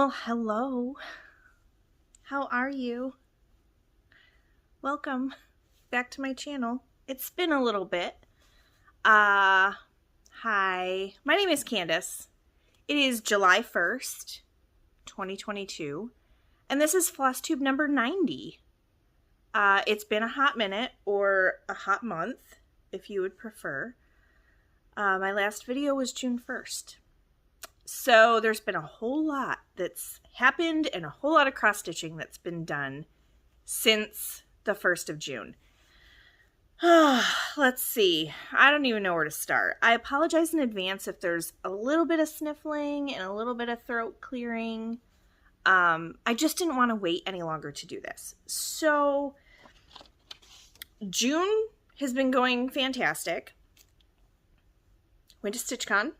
Well, hello. How are you? Welcome back to my channel. It's been a little bit. Hi. My name is Candace. It is July 1st, 2022, and this is Flosstube number 90. It's been a hot minute, or a hot month, if you would prefer. My last video was June 1st. So there's been a whole lot that's happened and a whole lot of cross-stitching that's been done since the 1st of June. Let's see. I don't even know where to start. I apologize in advance if there's a little bit of sniffling and a little bit of throat clearing. I just didn't want to wait any longer to do this. So June has been going fantastic. Went to StitchCon.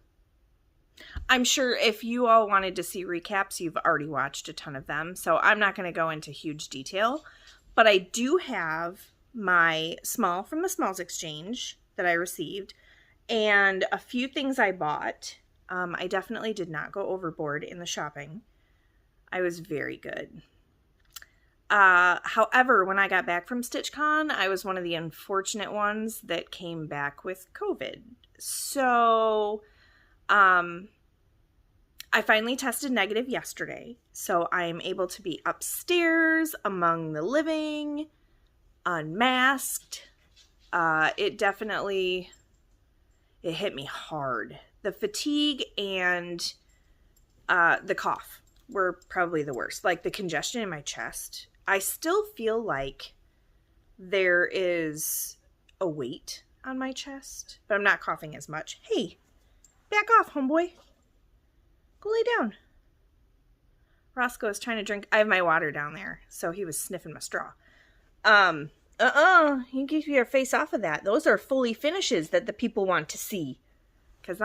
I'm sure if you all wanted to see recaps, you've already watched a ton of them, so I'm not going to go into huge detail. But I do have my small from the Smalls Exchange that I received, and a few things I bought. I definitely did not go overboard in the shopping. I was very good. However, when I got back from StitchCon, I was one of the unfortunate ones that came back with COVID. So I finally tested negative yesterday, so I am able to be upstairs among the living, unmasked. It hit me hard. The fatigue and the cough were probably the worst. Like the congestion in my chest. I still feel like there is a weight on my chest, but I'm not coughing as much. Hey, back off, homeboy. Go lay down. Roscoe is trying to drink. I have my water down there, so he was sniffing my straw. You keep your face off of that. Those are fully finishes that the people want to see. Because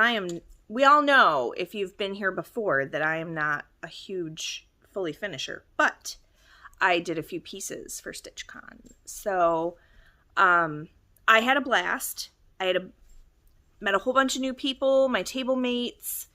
we all know, if you've been here before, that I am not a huge fully finisher. But I did a few pieces for StitchCon. So, I had a blast. Met a whole bunch of new people, my table mates.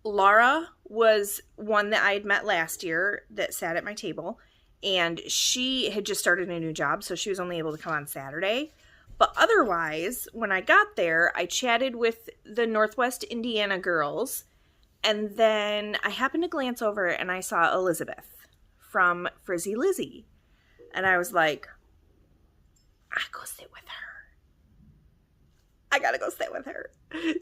Laura was one that I had met last year that sat at my table, and she had just started a new job, so she was only able to come on Saturday. But otherwise, when I got there, I chatted with the Northwest Indiana girls, and then I happened to glance over and I saw Elizabeth from Frizzy Lizzy, and I was like, I go sit with her. I gotta go sit with her.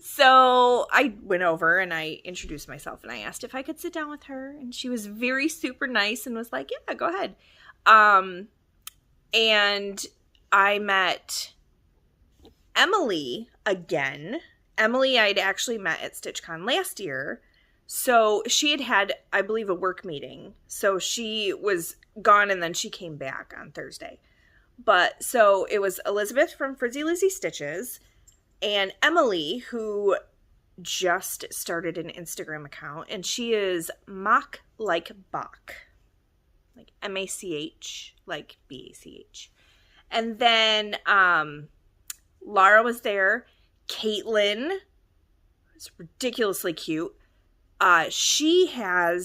So I went over and I introduced myself and I asked if I could sit down with her, and she was very super nice and was like, yeah, go ahead. And I met Emily again. Emily I'd actually met at StitchCon last year. So she had, I believe, a work meeting. So she was gone and then she came back on Thursday. But so it was Elizabeth from Frizzy Lizzy Stitches and Emily, who just started an Instagram account, and she is Mach like Bach, like M-A-C-H, like B-A-C-H. And then Laura was there. Caitlin was ridiculously cute. She had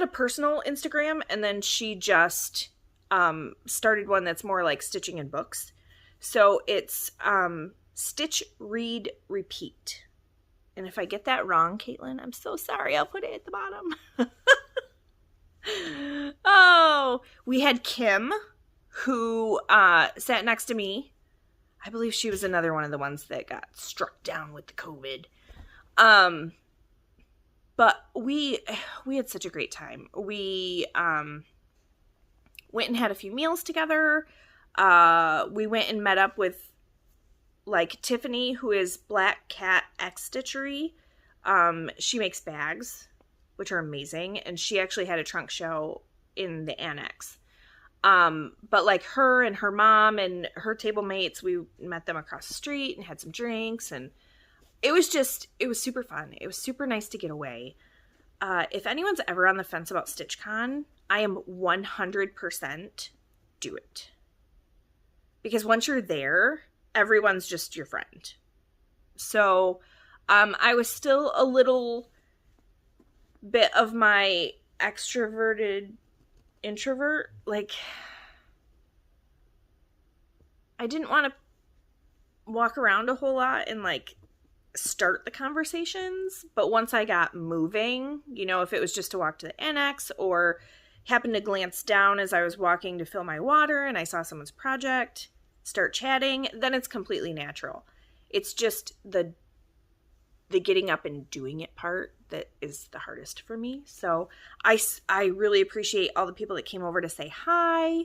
a personal Instagram, and then she just started one that's more like stitching in books. So it's Stitch, Read, Repeat. And if I get that wrong, Caitlin, I'm so sorry. I'll put it at the bottom. Oh, we had Kim, who sat next to me. I believe she was another one of the ones that got struck down with the COVID. But we had such a great time. We went and had a few meals together. We went and met up with like Tiffany, who is Black Cat X Stitchery. She makes bags, which are amazing. And she actually had a trunk show in the annex. But like her and her mom and her table mates, we met them across the street and had some drinks. And it was super fun. It was super nice to get away. If anyone's ever on the fence about StitchCon, I am 100% do it. Because once you're there, everyone's just your friend. So I was still a little bit of my extroverted introvert. Like, I didn't want to walk around a whole lot and like start the conversations, but once I got moving, you know, if it was just to walk to the annex or happened to glance down as I was walking to fill my water and I saw someone's project, start chatting, then it's completely natural. It's just the getting up and doing it part that is the hardest for me. So I really appreciate all the people that came over to say hi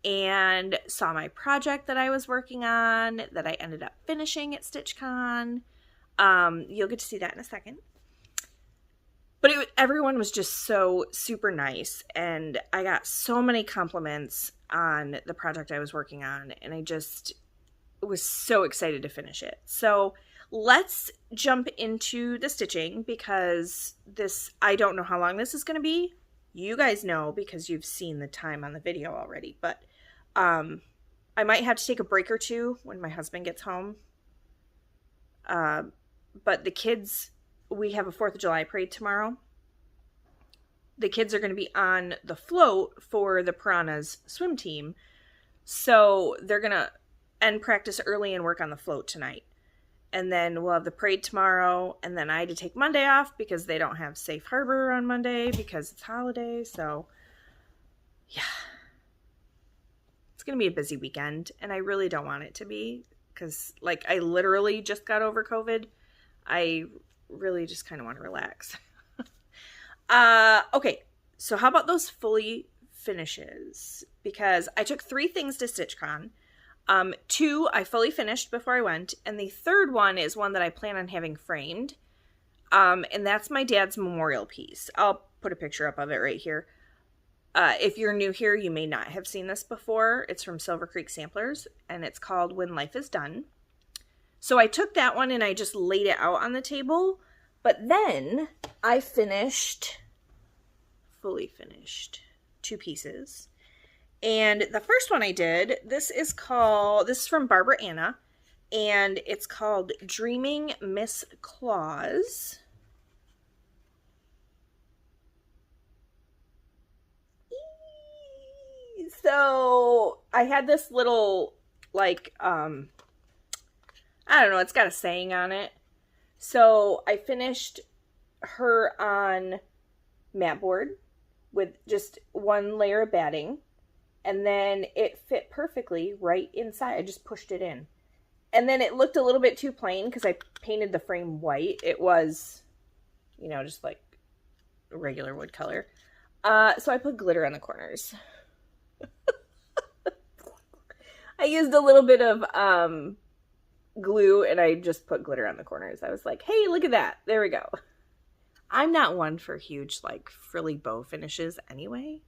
and saw my project that I was working on that I ended up finishing at StitchCon. You'll get to see that in a second. But everyone was just so super nice, and I got so many compliments on the project I was working on, and I just was so excited to finish it. So let's jump into the stitching, because I don't know how long this is going to be. You guys know because you've seen the time on the video already, but I might have to take a break or two when my husband gets home. But the kids, we have a 4th of July parade tomorrow. The kids are going to be on the float for the Piranhas swim team. So they're going to end practice early and work on the float tonight. And then we'll have the parade tomorrow. And then I had to take Monday off because they don't have Safe Harbor on Monday because it's holiday. So yeah, it's going to be a busy weekend. And I really don't want it to be, because like I literally just got over COVID. I really just kind of want to relax. Okay, so how about those fully finishes? Because I took 3 things to StitchCon. 2 I fully finished before I went, and the third one is one that I plan on having framed. And that's my dad's memorial piece. I'll put a picture up of it right here. If you're new here, you may not have seen this before. It's from Silver Creek Samplers, and it's called When Life is Done. So I took that one and I just laid it out on the table, but then I fully finished 2 pieces. And the first one I did, this is from Barbara Anna, and it's called Dreaming Miss Claus. So I had this little, like, I don't know, it's got a saying on it. So I finished her on mat board with just 1 layer of batting, and then it fit perfectly right inside. I just pushed it in. And then it looked a little bit too plain because I painted the frame white. It was, you know, just like a regular wood color. So I put glitter on the corners. I used a little bit of glue and I just put glitter on the corners. I was like, hey, look at that. There we go. I'm not one for huge, like, frilly bow finishes anyway.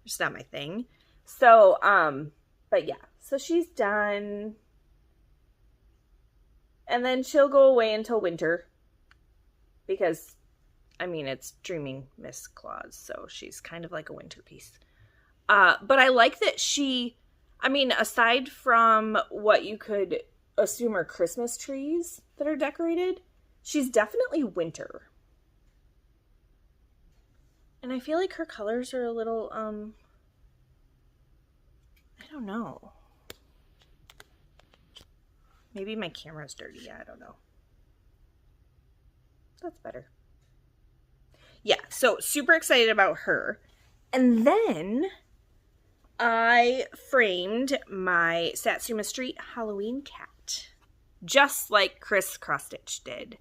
It's not my thing. So, but yeah. So she's done. And then she'll go away until winter. Because, I mean, it's Dreaming Miss Claus. So she's kind of like a winter piece. But I like that aside from what you could assume are Christmas trees that are decorated, she's definitely winter. And I feel like her colors are a little, I don't know. Maybe my camera's dirty. I don't know. That's better. Yeah, so super excited about her. And then I framed my Satsuma Street Halloween cat, just like Chris Cross Stitch did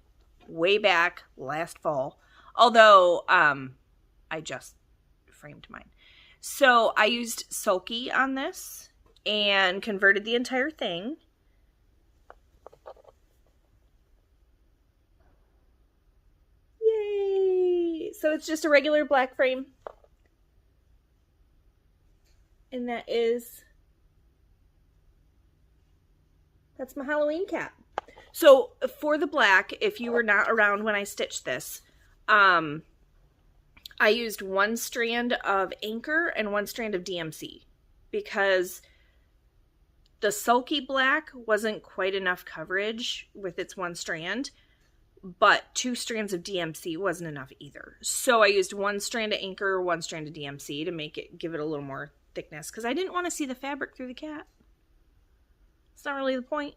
way back last fall. Although I just framed mine. So I used Sulky on this and converted the entire thing. Yay! So it's just a regular black frame. And that's my Halloween cat. So for the black, if you were not around when I stitched this, I used 1 strand of Anchor and 1 strand of DMC because the Sulky black wasn't quite enough coverage with its 1 strand, but 2 strands of DMC wasn't enough either. So I used 1 strand of Anchor, 1 strand of DMC to give it a little more thickness, because I didn't want to see the fabric through the cat. It's not really the point.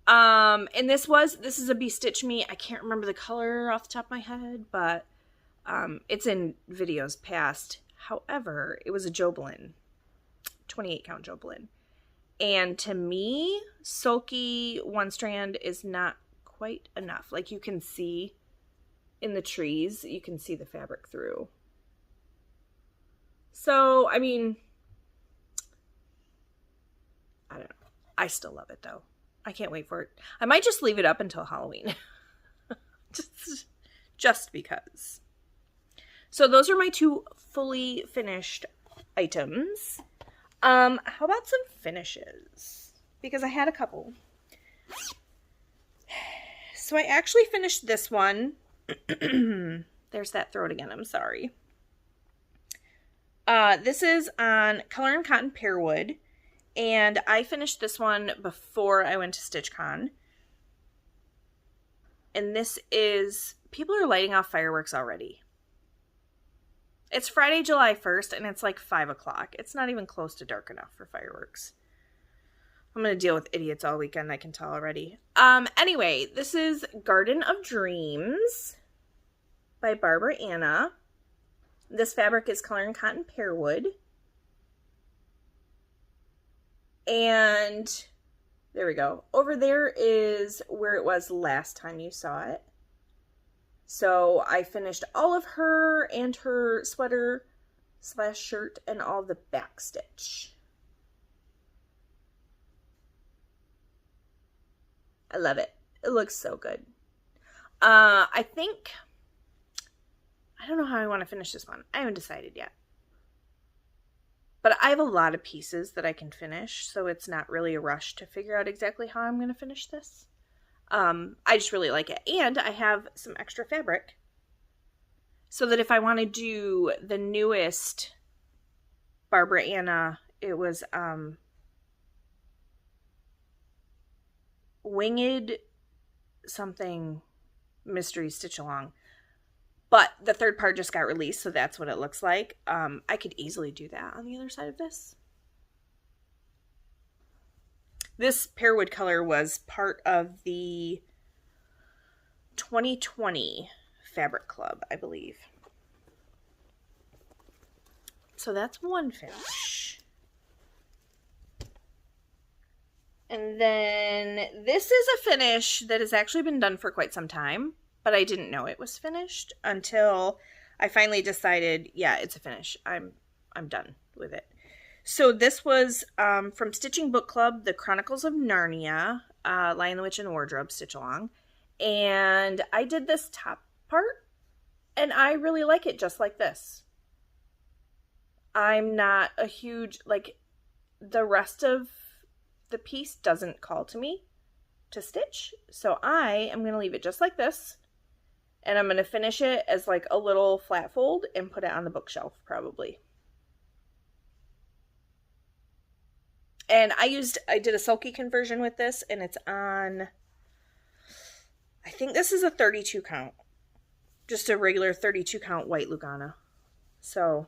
And this is a Be Stitch Me. I can't remember the color off the top of my head, but it's in videos past. However, it was a Jobelin, 28 count Jobelin. And to me, sulky 1 strand is not quite enough. Like, you can see in the trees, you can see the fabric through. So, I mean, I don't know. I still love it though. I can't wait for it. I might just leave it up until Halloween. just because. So those are my 2 fully finished items. How about some finishes? Because I had a couple. So I actually finished this one. There's that throat again. I'm sorry. This is on Color and Cotton Pearwood. And I finished this one before I went to StitchCon. And this is... People are lighting off fireworks already. It's Friday, July 1st, and it's like 5 o'clock. It's not even close to dark enough for fireworks. I'm going to deal with idiots all weekend, I can tell already. Anyway, this is Garden of Dreams by Barbara Anna. This fabric is Color and Cotton Pearwood. And there we go. Over there is where it was last time you saw it. So I finished all of her and her sweater / shirt and all the back stitch. I love it. It looks so good. I don't know how I want to finish this one. I haven't decided yet. But I have a lot of pieces that I can finish, so it's not really a rush to figure out exactly how I'm going to finish this. I just really like it. And I have some extra fabric so that if I want to do the newest Barbara Anna, it was Winged something mystery stitch along. But the 3rd part just got released, so that's what it looks like. I could easily do that on the other side of this. This Pearwood color was part of the 2020 Fabric Club, I believe. So that's one finish. And then this is a finish that has actually been done for quite some time, but I didn't know it was finished until I finally decided, yeah, it's a finish. I'm done with it. So this was from Stitching Book Club, The Chronicles of Narnia, Lion, the Witch, and the Wardrobe stitch along. And I did this top part, and I really like it just like this. I'm not a huge, like, the rest of the piece doesn't call to me to stitch. So I am going to leave it just like this. And I'm going to finish it as like a little flat fold and put it on the bookshelf probably. And I did a sulky conversion with this, and it's on, I think this is a 32 count. Just a regular 32 count white Lugana. So,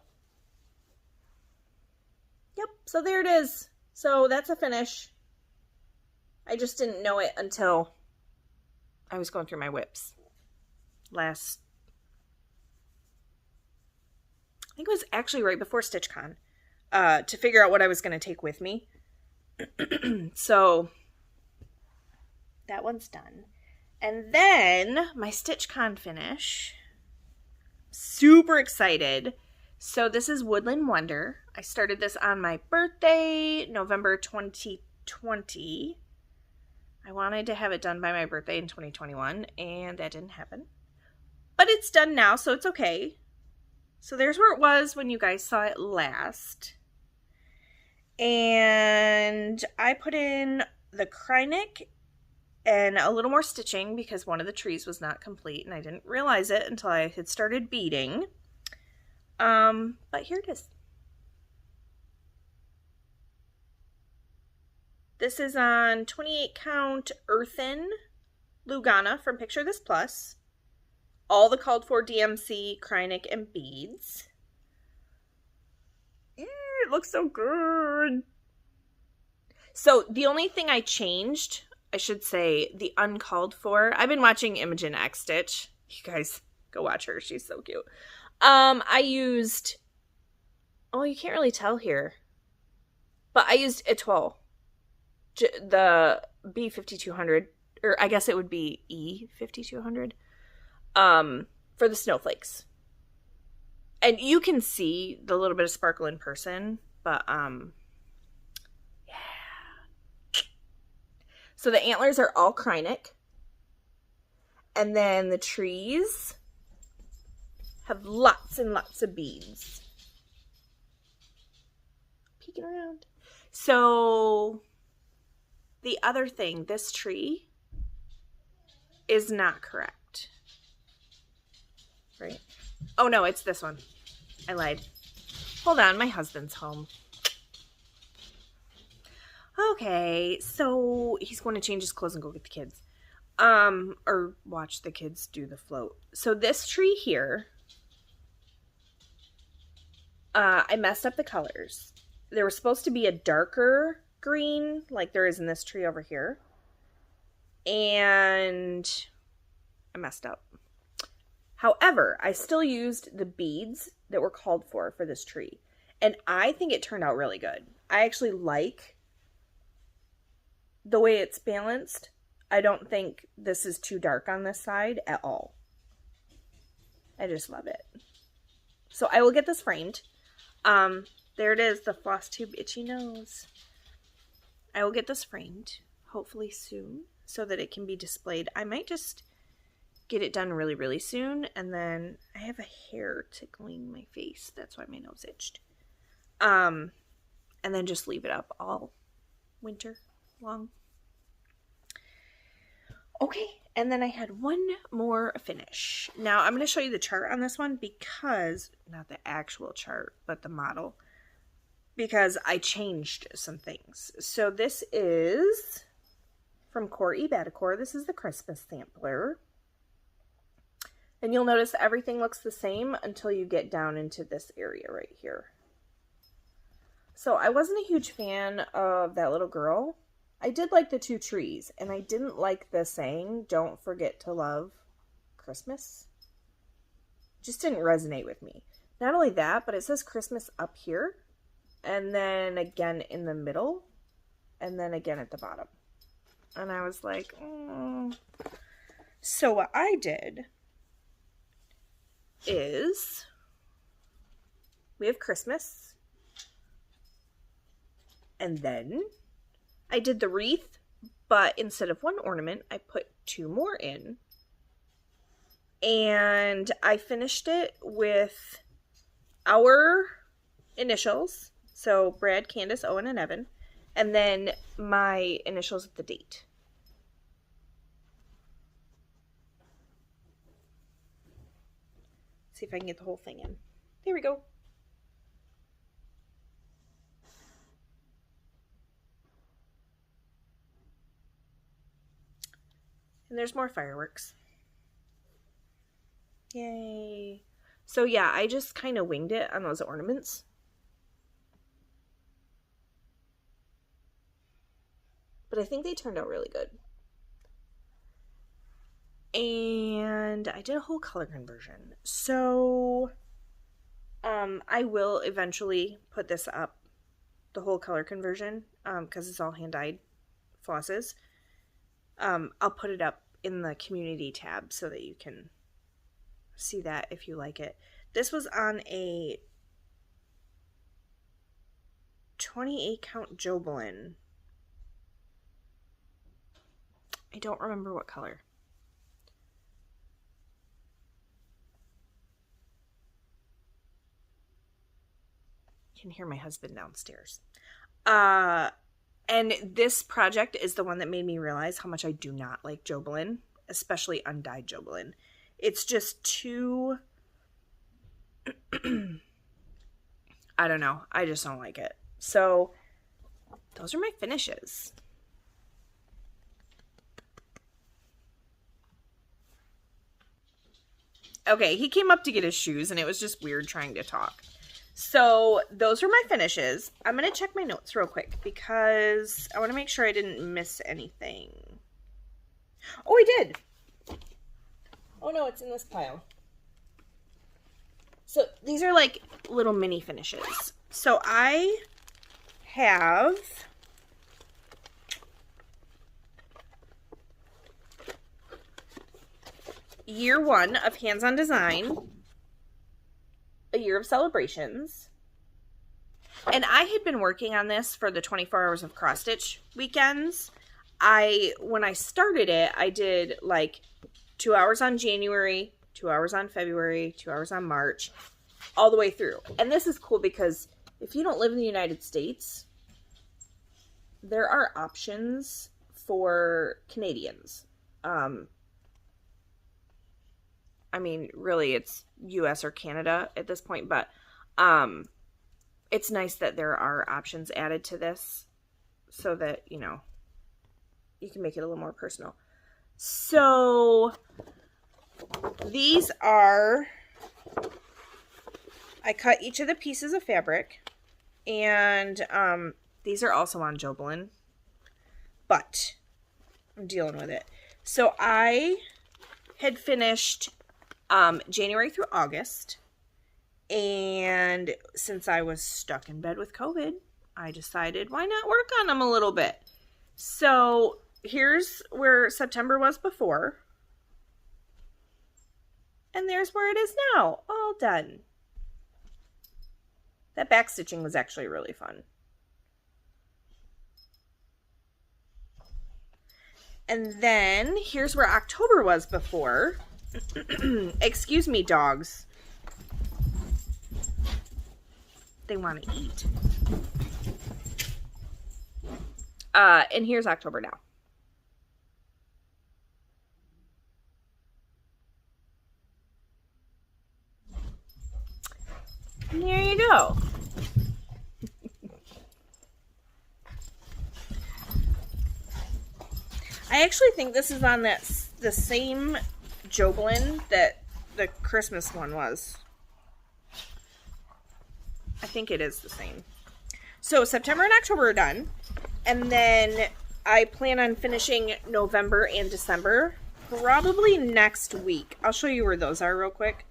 yep, so there it is. So that's a finish. I just didn't know it until I was going through my whips I think it was actually right before StitchCon, to figure out what I was going to take with me. So that one's done. And then my StitchCon finish. Super excited. So this is Woodland Wonder. I started this on my birthday, November 2020. I wanted to have it done by my birthday in 2021, and that didn't happen. But it's done now, so it's okay. So there's where it was when you guys saw it last. And I put in the Krynic and a little more stitching because one of the trees was not complete, and I didn't realize it until I had started beading. But here it is. This is on 28 count earthen Lugana from Picture This Plus. All the called for DMC, Krynic, and beads. Ew, it looks so good. So the only thing I changed, I should say, the uncalled for. I've been watching Imogen X Stitch. You guys go watch her. She's so cute. I used, oh, you can't really tell here, but I used Etoile, the B5200, or I guess it would be E5200, for the snowflakes. And you can see the little bit of sparkle in person, but, yeah. So the antlers are all Krynic. And then the trees have lots and lots of beads. Peeking around. So the other thing, this tree is not correct. Right? Oh no, it's this one. I lied. Hold on, my husband's home. Okay, so he's going to change his clothes and go get the kids. Or watch the kids do the float. So this tree here, I messed up the colors. There was supposed to be a darker green, like there is in this tree over here. And I messed up. However, I still used the beads that were called for this tree. And I think it turned out really good. I actually like the way it's balanced. I don't think this is too dark on this side at all. I just love it. So I will get this framed. There it is, the Flosstube itchy nose. I will get this framed, hopefully soon, so that it can be displayed. I might just get it done really, really soon, and then I have a hair tickling my face. That's why my nose itched. And then just leave it up all winter long. Okay, and then I had one more finish. Now, I'm going to show you the chart on this one because, not the actual chart, but the model, because I changed some things. So this is from Cuore Batticuore. This is the Christmas sampler. And you'll notice everything looks the same until you get down into this area right here. So I wasn't a huge fan of that little girl. I did like the two trees, and I didn't like the saying, "Don't forget to love Christmas." It just didn't resonate with me. Not only that, but it says Christmas up here, and then again in the middle, and then again at the bottom. And I was like, So what I did is, we have Christmas, and then I did the wreath, but instead of one ornament, I put two more in. And I finished it with our initials. So Brad, Candace, Owen, and Evan. And then my initials with the date. See if I can get the whole thing in. There we go. And there's more fireworks. Yay. So yeah, I just kind of winged it on those ornaments. But I think they turned out really good. And I did a whole color conversion. So I will eventually put this up, the whole color conversion, because it's all hand-dyed flosses. I'll put it up in the community tab so that you can see that if you like it. This was on a 28 count Jobelin. I don't remember what color. You can hear my husband downstairs. And this project is the one that made me realize how much I do not like Jobelin, especially undyed Jobelin. It's just too, I don't know. I just don't like it. So those are my finishes. Okay, he came up to get his shoes, and it was just weird trying to talk. So those are my finishes. I'm going to check my notes real quick because I want to make sure I didn't miss anything. Oh, I did. Oh, no, it's in this pile. So these are like little mini finishes. So I have year 1 of hands-on design, a year of celebrations, and I had been working on this for the 24 hours of cross stitch weekends. When I started it, I did like 2 hours on January, 2 hours on February, 2 hours on March, all the way through. And this is cool because if you don't live in the United States, there are options for Canadians. I mean, really, it's US or Canada at this point, but it's nice that there are options added to this so that, you know, you can make it a little more personal. So these are, I cut each of the pieces of fabric, and these are also on Jobelan, but I'm dealing with it. So I had finished January through August, and since I was stuck in bed with COVID, I decided why not work on them a little bit. So here's where September was before, and there's where it is now, all done. That back stitching was actually really fun. And then here's where October was before. Excuse me, dogs. They want to eat. And here's October now. And there you go. I actually think this is on the same Jobelan that the Christmas one was. I think it is the same. So September and October are done. And then I plan on finishing November and December probably next week. I'll show you where those are real quick.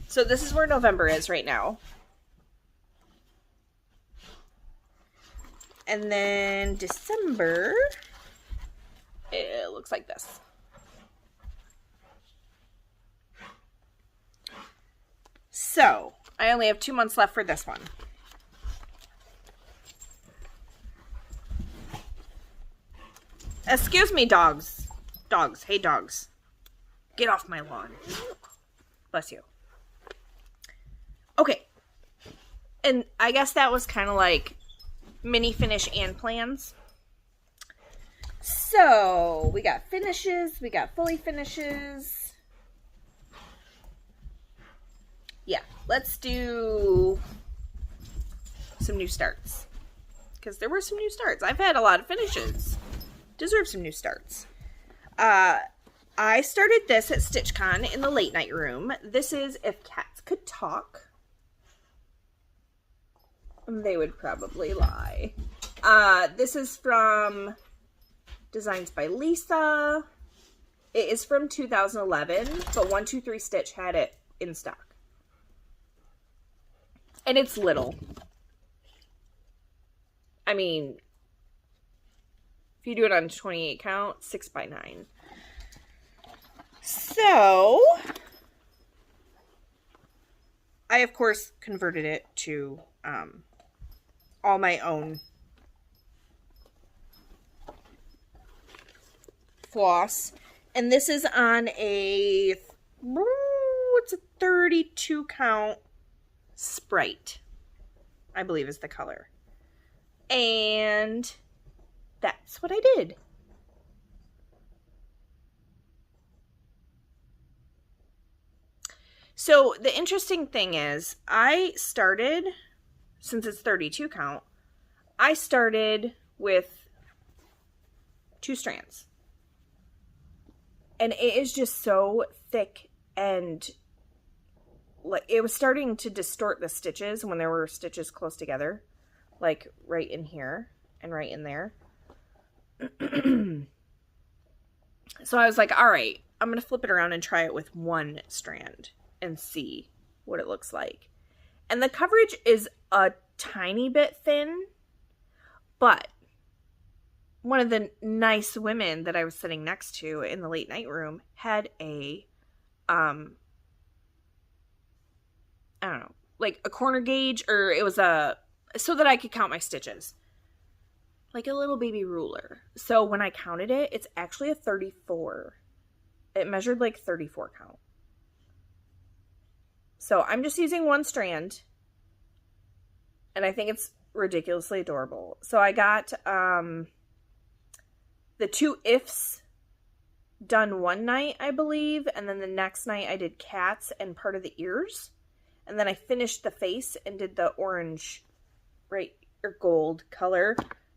So this is where November is right now. And then December, it looks like this. So, I only have 2 months left for this one. Excuse me, dogs. Dogs. Hey, dogs. Get off my lawn. Bless you. Okay. And I guess that was kind of like mini finish and plans. So, we got finishes. We got fully finishes. Yeah, let's do some new starts. Because there were some new starts. I've had a lot of finishes. Deserve some new starts. I started this at StitchCon in the late night room. This is If Cats Could Talk. They would probably lie. This is from Designs by Lisa. It is from 2011, but 123 Stitch had it in stock. And it's little. I mean, if you do it on 28 count, 6x9. So, I of course converted it to all my own floss. And this is on a, what's a 32 count Sprite, I believe is the color. And that's what I did. So the interesting thing is, I started, since it's 32 count, I started with 2 strands. And it is just so thick and like, it was starting to distort the stitches when there were stitches close together, like right in here and right in there. So I was like, all right, I'm going to flip it around and try it with one strand and see what it looks like. And the coverage is a tiny bit thin, but one of the nice women that I was sitting next to in the late night room had a, I don't know, like a corner gauge, or it was so that I could count my stitches. Like a little baby ruler. So when I counted it, it's actually a 34. It measured like 34 count. So I'm just using one strand. And I think it's ridiculously adorable. So I got the 2 ifs done one night, I believe. And then the next night I did cats and part of the ears. And then I finished the face and did the orange, right, or gold color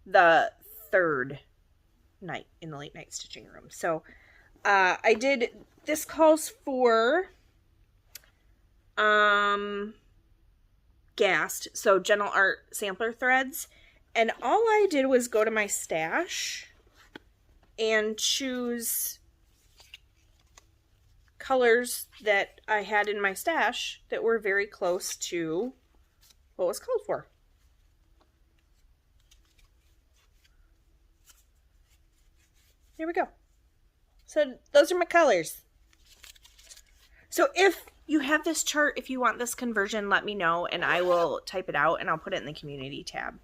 the third night in the late night stitching room. So I did, this calls for GAST, so Gentle Art sampler threads, and all I did was go to my stash and choose colors that I had in my stash that were very close to what was called for. There we go. So those are my colors. So if you have this chart, if you want this conversion, let me know and I will type it out and I'll put it in the community tab.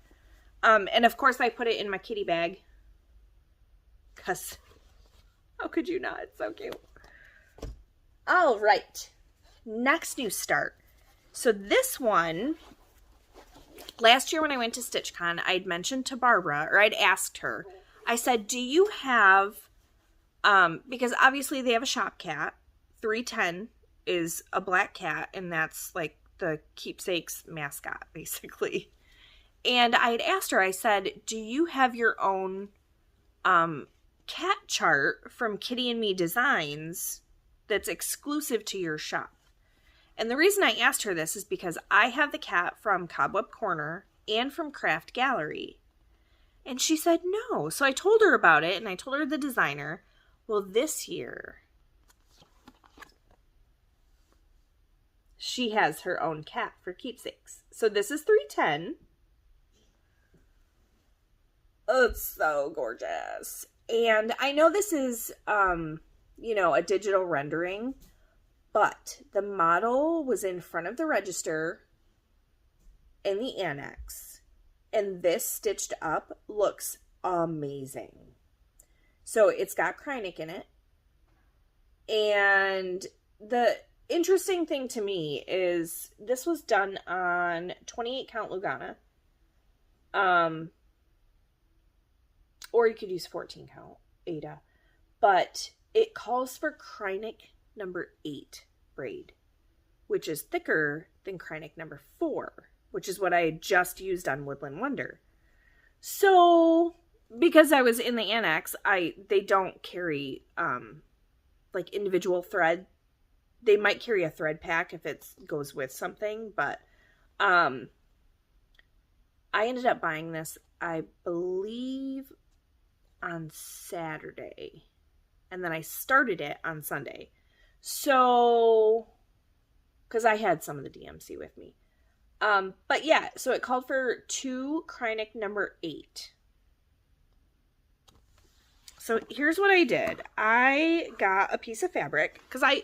And of course I put it in my kitty bag. Because how could you not? It's so cute. All right. Next new start. So this one, last year when I went to StitchCon, I'd mentioned to Barbara, or I'd asked her, I said, do you have, because obviously they have a shop cat. 310 is a black cat, and that's like the Keepsakes mascot, basically. And I had asked her, I said, do you have your own cat chart from Kitty and Me Designs that's exclusive to your shop? And the reason I asked her this is because I have the cat from Cobweb Corner and from Craft Gallery. And she said no. So I told her about it, and I told her the designer. Well, this year, she has her own cat for Keepsakes. So this is 310. Oh, it's so gorgeous. And I know this is, you know, a digital rendering, but the model was in front of the register in the annex. And this stitched up looks amazing. So it's got Kreinik in it. And the interesting thing to me is this was done on 28 count Lugana. Or you could use 14 count Ada. But it calls for Kreinik number 8 braid, which is thicker than Kreinik number 4. Which is what I had just used on Woodland Wonder. So, because I was in the annex, they don't carry, like, individual thread. They might carry a thread pack if it goes with something, but, I ended up buying this, I believe, on Saturday. And then I started it on Sunday. So, because I had some of the DMC with me. But yeah, so it called for 2 Kreinik number 8. So here's what I did. I got a piece of fabric because I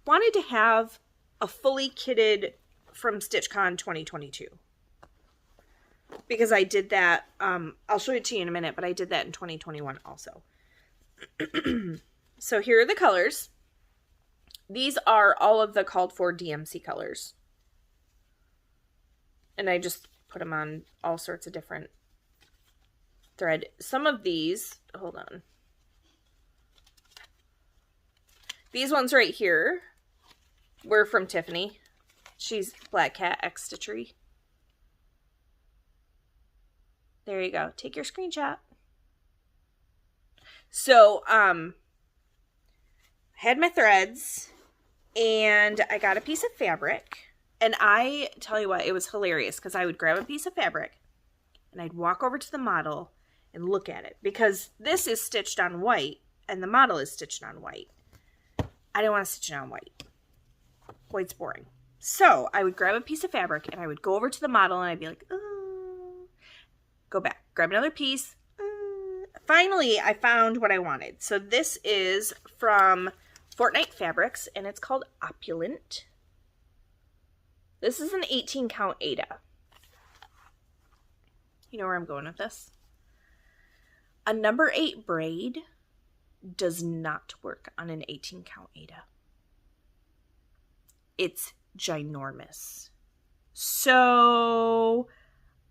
wanted to have a fully kitted from StitchCon 2022. Because I did that, I'll show it to you in a minute, but I did that in 2021 also. So here are the colors. These are all of the called for DMC colors. And I just put them on all sorts of different thread. Some of these, hold on. These ones right here were from Tiffany. She's Black Cat X Stitchery. There you go. Take your screenshot. So, had my threads. And I got a piece of fabric. And I tell you what, it was hilarious because I would grab a piece of fabric and I'd walk over to the model and look at it. Because this is stitched on white and the model is stitched on white. I didn't want to stitch it on white. White's boring. So I would grab a piece of fabric and I would go over to the model and I'd be like, go back, grab another piece. Finally, I found what I wanted. So this is from Fortnite Fabrics and it's called Opulent. This is an 18 count Aida. You know where I'm going with this? A number 8 braid does not work on an 18 count Aida. It's ginormous. So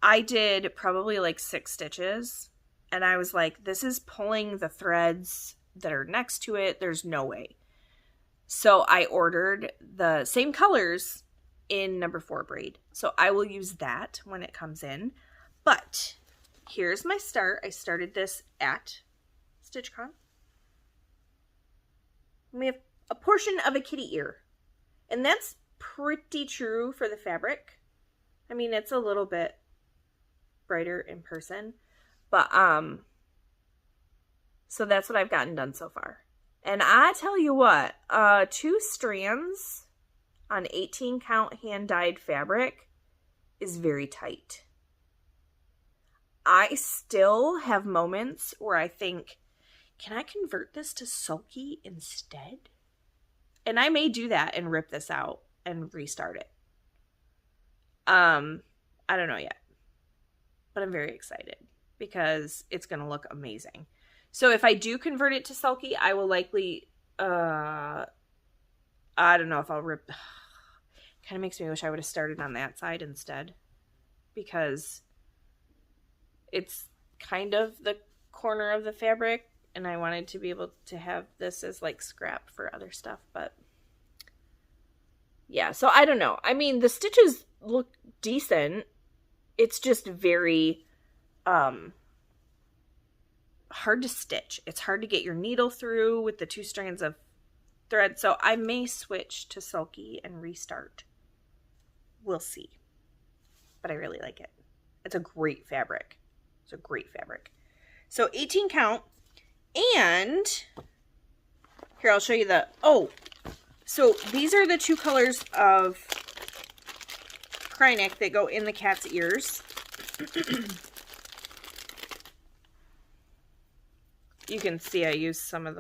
I did probably like 6 stitches and I was like, this is pulling the threads that are next to it. There's no way. So I ordered the same colors in number 4 braid. So I will use that when it comes in. But here's my start. I started this at StitchCon. We have a portion of a kitty ear. And that's pretty true for the fabric. I mean, it's a little bit brighter in person. But, so that's what I've gotten done so far. And I tell you what, 2 strands on 18 count hand-dyed fabric is very tight. I still have moments where I think, can I convert this to sulky instead? And I may do that and rip this out and restart it. I don't know yet. But I'm very excited because it's going to look amazing. So if I do convert it to sulky, I will likely, I don't know if I'll rip. Kind of makes me wish I would have started on that side instead. Because it's kind of the corner of the fabric. And I wanted to be able to have this as like scrap for other stuff. But yeah, so I don't know. I mean, the stitches look decent. It's just very hard to stitch. It's hard to get your needle through with the 2 strands of thread. So I may switch to sulky and restart. We'll see. But I really like it. It's a great fabric. It's a great fabric. So 18 count. And here, I'll show you the, so these are the 2 colors of Krynic that go in the cat's ears. You can see I used some of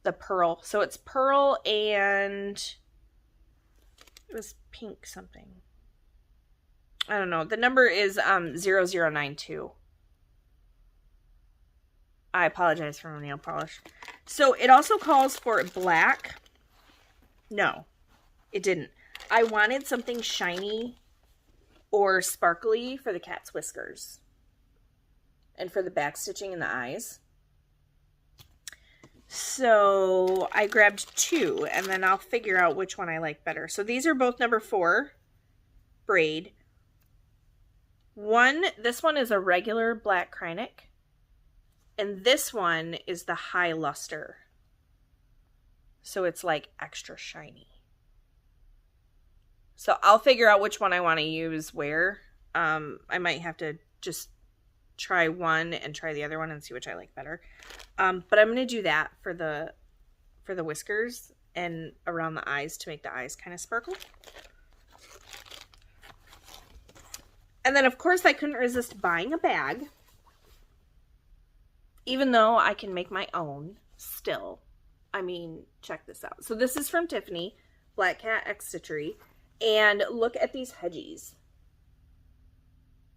the pearl. So it's pearl and it was pink something. I don't know. The number is 0092. I apologize for my nail polish. So it also calls for black. No, it didn't. I wanted something shiny or sparkly for the cat's whiskers. And for the back stitching in the eyes. So I grabbed 2 and then I'll figure out which one I like better. So these are both number 4 braid. This one is a regular black Krynic. And this one is the high luster. So it's like extra shiny. So I'll figure out which one I want to use where. I might have to just try one and try the other one and see which I like better. But I'm going to do that for the whiskers and around the eyes to make the eyes kind of sparkle. And then of course I couldn't resist buying a bag. Even though I can make my own still. I mean, check this out. So this is from Tiffany, Black Cat X Stitchery. And look at these hedgies.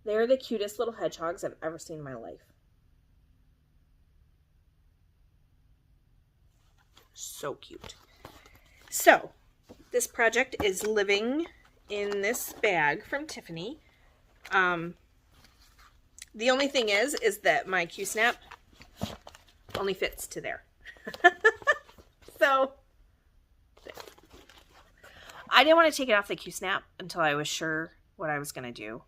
They're the cutest little hedgehogs I've ever seen in my life. So cute. So, this project is living in this bag from Tiffany. The only thing is that my Q-snap only fits to there. So, I didn't want to take it off the Q-snap until I was sure what I was going to do.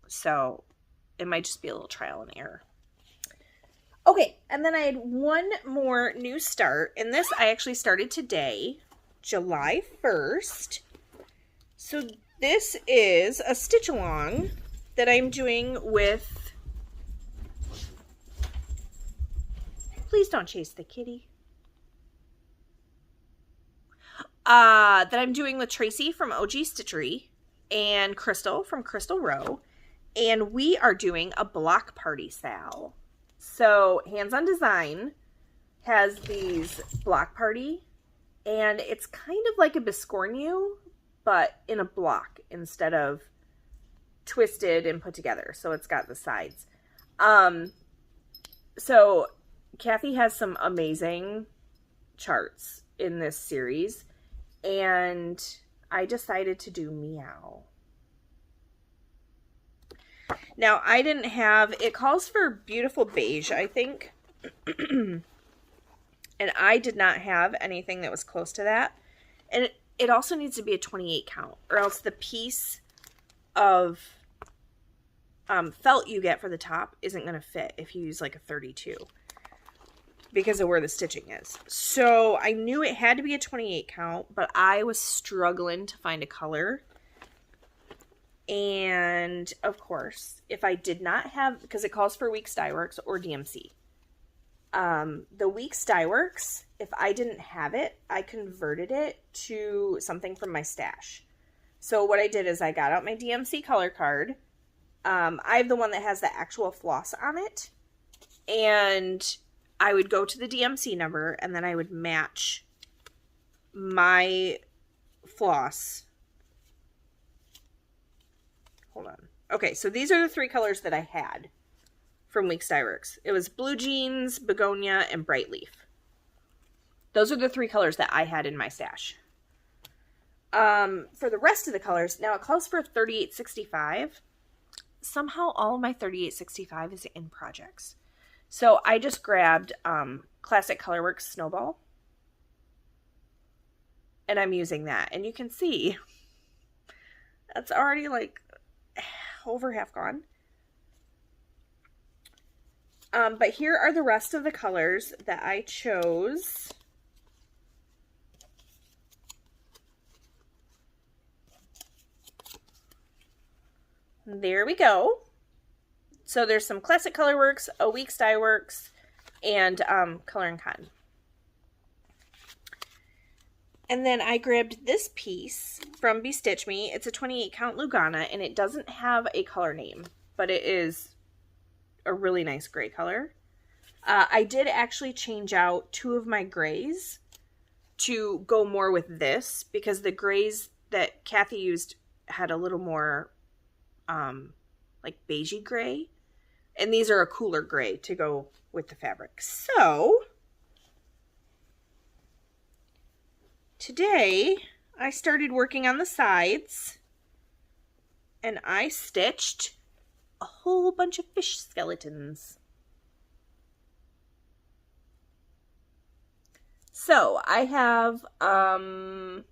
So, it might just be a little trial and error. Okay, and then I had one more new start, and this I actually started today, July 1st. So this is a stitch along that I'm doing with, please don't chase the kitty, that I'm doing with Tracy from OG Stitchery and Crystal from Crystal Row, and we are doing a block party sale. So Hands on Design has these block party, and it's kind of like a biscornu, but in a block instead of twisted and put together. So it's got the sides. So Kathy has some amazing charts in this series, and I decided to do MEOW. Now, I didn't have, it calls for beautiful beige, I think. And I did not have anything that was close to that. And it also needs to be a 28 count, or else the piece of felt you get for the top isn't going to fit if you use like a 32. Because of where the stitching is. So I knew it had to be a 28 count, but I was struggling to find a color. And of course, if I did not have, because it calls for Weeks Dye Works or DMC. The Weeks Dye Works, if I didn't have it, I converted it to something from my stash. So what I did is I got out my DMC color card. I have the one that has the actual floss on it. And I would go to the DMC number, and then I would match my floss. Hold on. Okay, so these are the 3 colors that I had from Weeks Dye Works. It was Blue Jeans, Begonia, and Bright Leaf. Those are the 3 colors that I had in my stash. For the rest of the colors, now it calls for 3865. Somehow all of my 3865 is in projects. So I just grabbed Classic Colorworks Snowball. And I'm using that. And you can see that's already like over half gone. But here are the rest of the colors that I chose. There we go. So there's some Classic Colorworks, a Weeks Dye Works, and Color and Cotton. And then I grabbed this piece from Bestitch Me. It's a 28 count Lugana, and it doesn't have a color name, but it is a really nice gray color. I did actually change out 2 of my grays to go more with this, because the grays that Kathy used had a little more like beigey gray. And these are a cooler gray to go with the fabric. So today I started working on the sides, and I stitched a whole bunch of fish skeletons. So I have 9.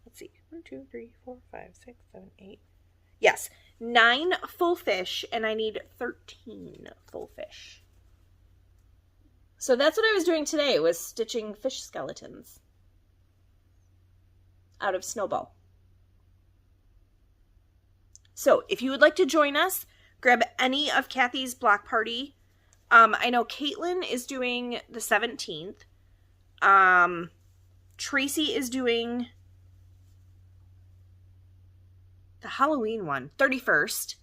Let's see. 1, 2, 3, 4, 5, 6, 7, 8. Yes, 9 full fish, and I need 13 full fish. So that's what I was doing today, was stitching fish skeletons out of Snowball. So if you would like to join us, grab any of Kathy's block party. I know Caitlin is doing the 17th. Tracy is doing the Halloween one, 31st.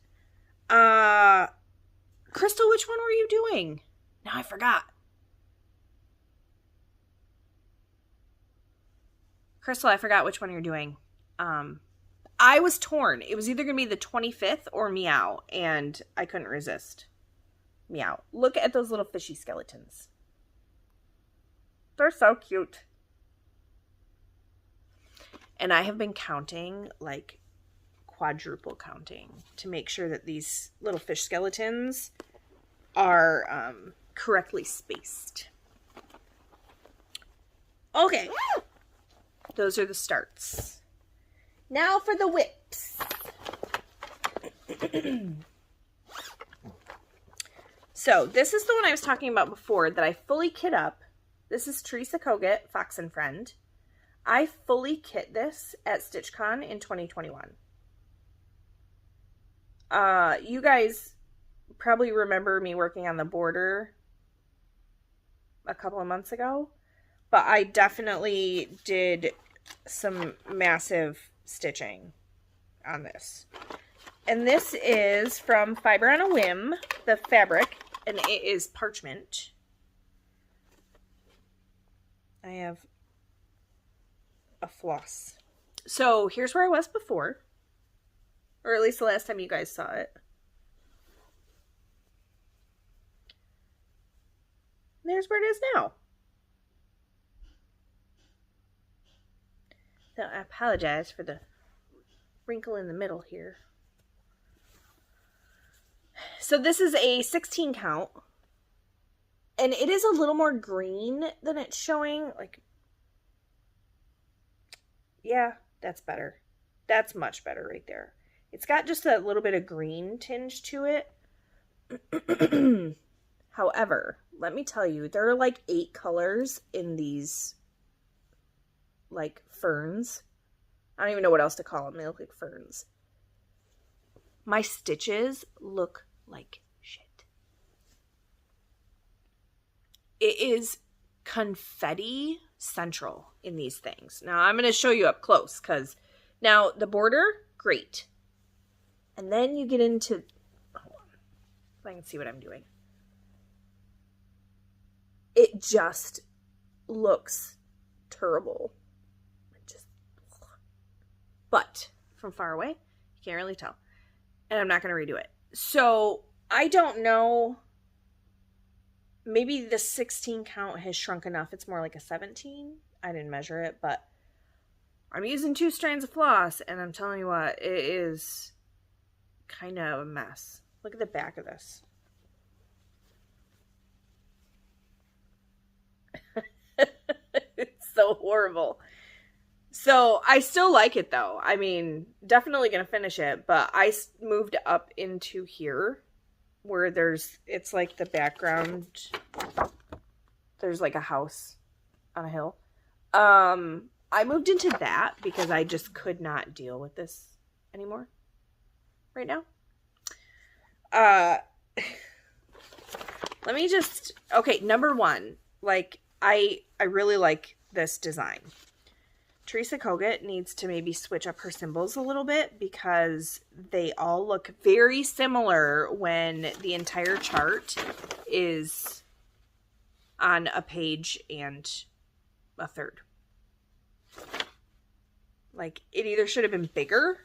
Crystal, which one were you doing? Now I forgot. Crystal, I forgot which one you're doing. I was torn. It was either going to be the 25th or MEOW, and I couldn't resist MEOW. Look at those little fishy skeletons. They're so cute. And I have been counting, like quadruple counting, to make sure that these little fish skeletons are correctly spaced. Okay. Those are the starts. Now for the whips. So this is the one I was talking about before that I fully kit up. This is Theresa Kogut, Fox and Friend. I fully kit this at StitchCon in 2021. You guys probably remember me working on the border a couple of months ago, but I definitely did some massive stitching on this. And this is from Fiber on a Whim, the fabric, and it is parchment. I have a floss. So here's where I was before, or at least the last time you guys saw it. There's where it is now. So I apologize for the wrinkle in the middle here. So this is a 16 count. And it is a little more green than it's showing. Like, yeah, that's better. That's much better right there. It's got just a little bit of green tinge to it. However, let me tell you, there are like 8 colors in these, like, ferns. I don't even know what else to call them. They look like ferns. My stitches look like shit. It is confetti central in these things. Now, I'm going to show you up close because now the border, great. And then you get into, hold on, if I can see what I'm doing. It just looks terrible. But from far away, you can't really tell. And I'm not going to redo it. So I don't know. Maybe the 16 count has shrunk enough. It's more like a 17. I didn't measure it, but I'm using 2 strands of floss, and I'm telling you what, it is kind of a mess. Look at the back of this. It's so horrible. So I still like it though. I mean, definitely gonna finish it, but I moved up into here where it's like the background. There's like a house on a hill. I moved into that because I just could not deal with this anymore right now. Let me just, okay, number 1, like I really like this design. Theresa Kogut needs to maybe switch up her symbols a little bit because they all look very similar when the entire chart is on a page and a third. Like, it either should have been bigger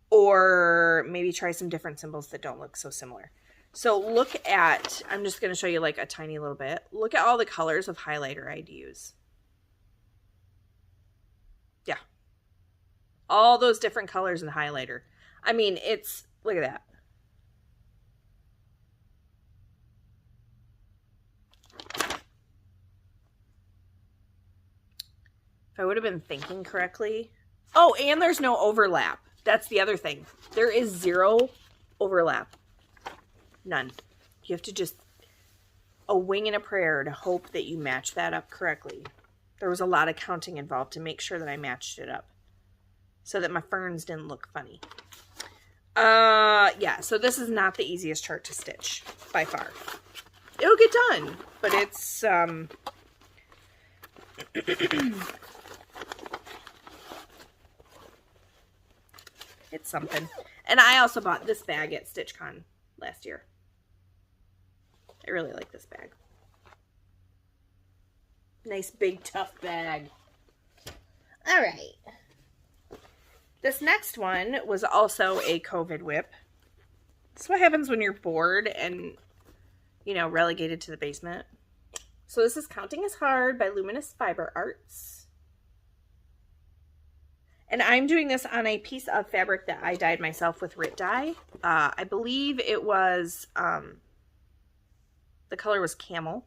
or maybe try some different symbols that don't look so similar. So look at, I'm just going to show you like a tiny little bit. Look at all the colors of highlighter I'd use. Yeah. All those different colors in the highlighter. I mean, it's, look at that. If I would have been thinking correctly. Oh, and there's no overlap. That's the other thing. There is 0 overlap. None. You have to just a wing and a prayer to hope that you match that up correctly. There was a lot of counting involved to make sure that I matched it up so that my ferns didn't look funny. Yeah, so this is not the easiest chart to stitch by far. It'll get done, but it's it's something. And I also bought this bag at StitchCon last year. I really like this bag. Nice big tough bag. All right. This next one was also a COVID whip. This is what happens when you're bored and, you know, relegated to the basement. So this is Counting is Hard by Luminous Fiber Arts. And I'm doing this on a piece of fabric that I dyed myself with Rit dye. I believe it was, the color was camel.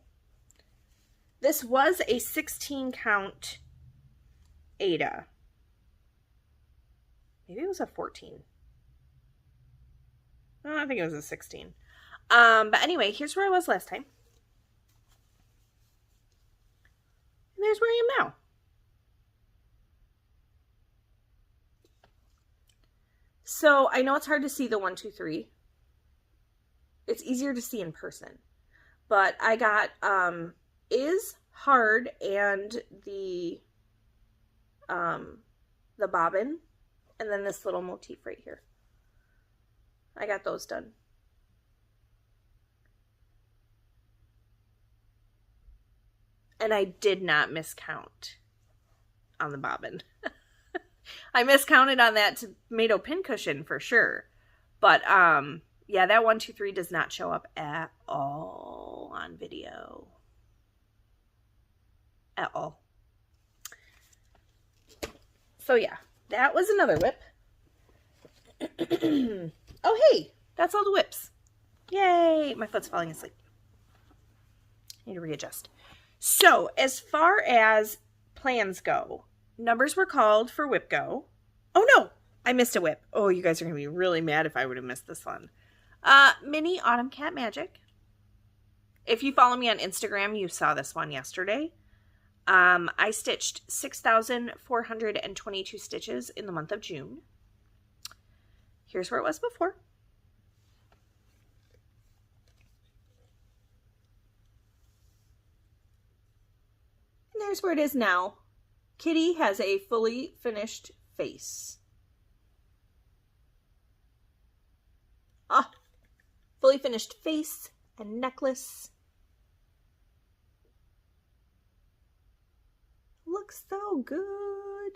This was a 16 count Ada. Maybe it was a 14. No, I think it was a 16. But anyway, here's where I was last time. And there's where I am now. So I know it's hard to see the 1, 2, 3. It's easier to see in person. But I got Is Hard and the bobbin, and then this little motif right here. I got those done. And I did not miscount on the bobbin. I miscounted on that tomato pincushion for sure. But yeah, that 1, 2, 3 does not show up at all on video. At all. So yeah, that was another whip. Oh hey, that's all the whips. Yay, my foot's falling asleep. I need to readjust. So as far as plans go, numbers were called for Whip Go. Oh no, I missed a whip. Oh, you guys are going to be really mad if I would have missed this one. Mini Autumn Cat Magic. If you follow me on Instagram, you saw this one yesterday. I stitched 6,422 stitches in the month of June. Here's where it was before. And there's where it is now. Kitty has a fully finished face. Fully finished face and necklace. Looks so good.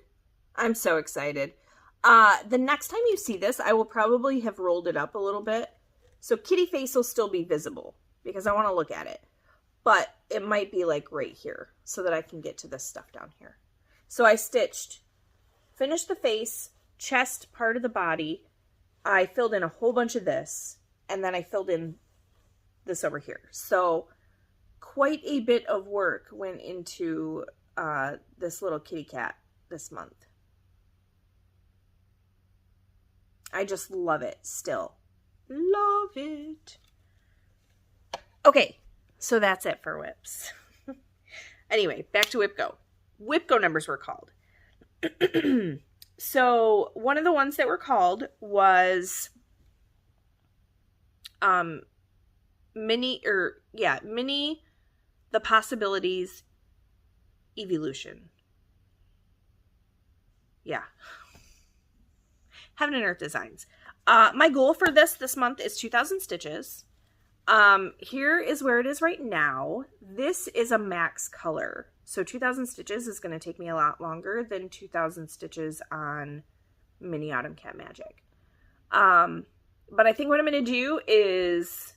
I'm so excited. The next time you see this, I will probably have rolled it up a little bit. So kitty face will still be visible because I want to look at it. But it might be like right here so that I can get to this stuff down here. So I finished the face, chest, part of the body. I filled in a whole bunch of this. And then I filled in this over here. So quite a bit of work went into this little kitty cat this month. I just love it still. Love it. Okay, so that's it for whips. Anyway, back to Whip Go. Whip Go numbers were called. So one of the ones that were called was Mini The Possibilities Evolution. Yeah. Heaven and Earth Designs. My goal for this month is 2,000 stitches. Here is where it is right now. This is a max color. So 2,000 stitches is going to take me a lot longer than 2,000 stitches on Mini Autumn Cat Magic. But I think what I'm going to do is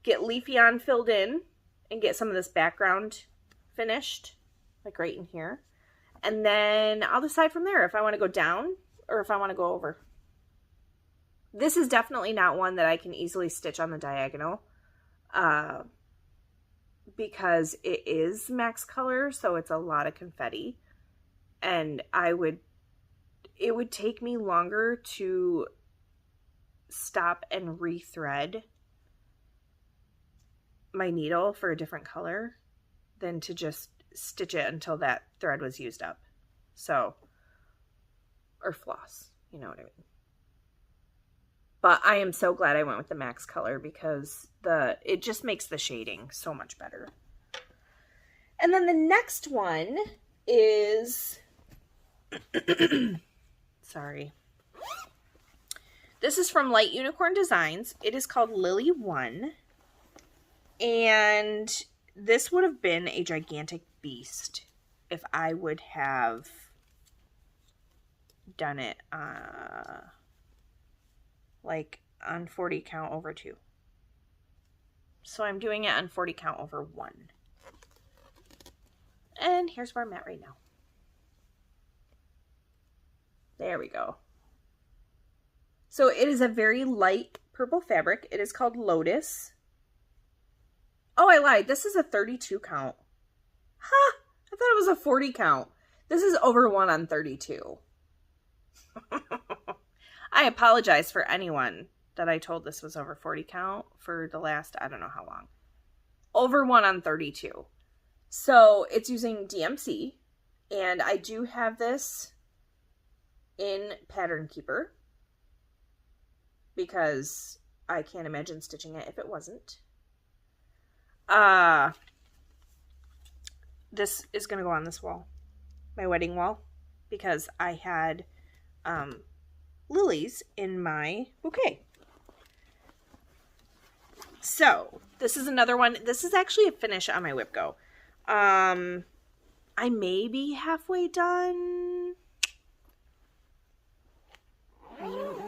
get Leafy on filled in and get some of this background finished, like right in here. And then I'll decide from there if I want to go down or if I want to go over. This is definitely not one that I can easily stitch on the diagonal because it is max color, so it's a lot of confetti. And it would take me longer to stop and rethread my needle for a different color than to just stitch it until that thread was used up. So, or floss, you know what I mean. But I am so glad I went with the max color because it just makes the shading so much better. And then the next one is, sorry. This is from Light Unicorn Designs. It is called Lily 1. And this would have been a gigantic beast if I would have done it like on 40 count over 2. So I'm doing it on 40 count over 1. And here's where I'm at right now. There we go. So it is a very light purple fabric. It is called Lotus. Oh, I lied. This is a 32 count. Ha! I thought it was a 40 count. This is over 1 on 32. I apologize for anyone that I told this was over 40 count for the last, I don't know how long. Over 1 on 32. So it's using DMC, and I do have this in Pattern Keeper because I can't imagine stitching it if it wasn't. This is going to go on this wall, my wedding wall, because I had lilies in my bouquet. So this is another one. This is actually a finish on my WhipGo. I may be halfway done.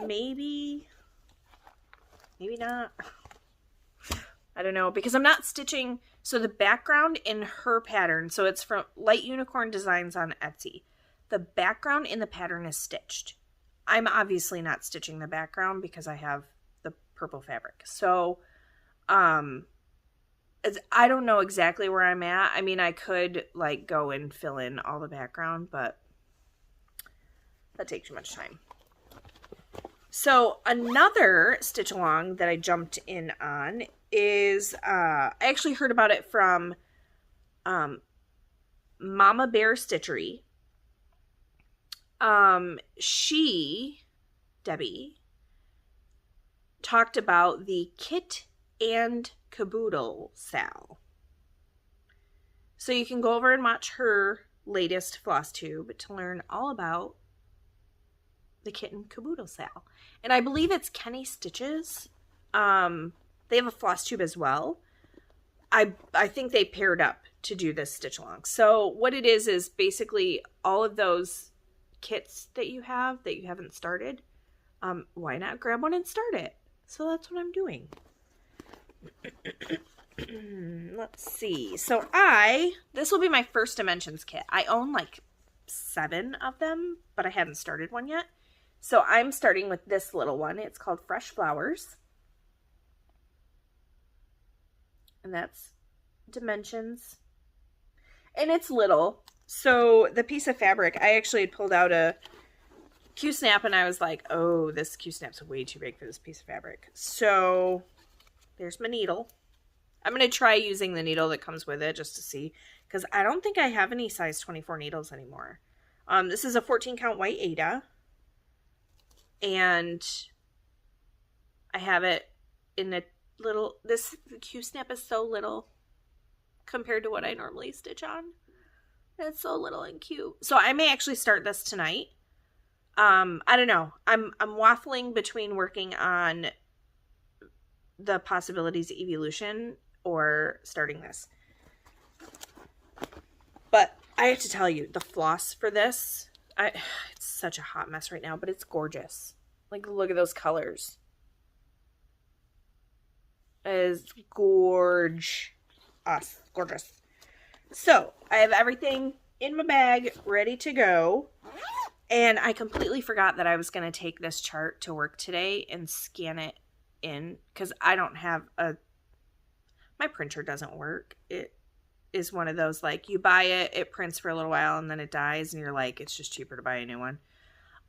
Maybe not. I don't know, because I'm not stitching. So the background in her pattern, so it's from Light Unicorn Designs on Etsy. The background in the pattern is stitched. I'm obviously not stitching the background because I have the purple fabric. So, I don't know exactly where I'm at. I mean, I could like go and fill in all the background, but that takes too much time. So another stitch along that I jumped in on is, I actually heard about it from Mama Bear Stitchery. Debbie, talked about the Kit and Caboodle Sal. So you can go over and watch her latest Flosstube to learn all about the Kit and Caboodle Sal. And I believe it's Kenny Stitches. They have a Flosstube as well. I think they paired up to do this stitch along. So what it is basically all of those kits that you have that you haven't started. Why not grab one and start it? So that's what I'm doing. Let's see. So this will be my first Dimensions kit. I own like 7 of them, but I haven't started one yet. So I'm starting with this little one. It's called Fresh Flowers. And that's Dimensions. And it's little. So the piece of fabric, I actually had pulled out a Q-snap and I was like, oh, this Q-snap's way too big for this piece of fabric. So there's my needle. I'm going to try using the needle that comes with it just to see, because I don't think I have any size 24 needles anymore. This is a 14 count white Ada, and I have it in a little, this Q-snap is so little compared to what I normally stitch on. It's so little and cute. So I may actually start this tonight. I don't know. I'm waffling between working on the Possibilities Evolution or starting this. But I have to tell you, the floss for this, it's such a hot mess right now, but it's gorgeous. Like, look at those colors. It is gorgeous. Gorgeous. So, I have everything in my bag, ready to go. And I completely forgot that I was going to take this chart to work today and scan it in, because I don't have my printer doesn't work. It is one of those, like, you buy it, it prints for a little while, and then it dies, and you're like, it's just cheaper to buy a new one.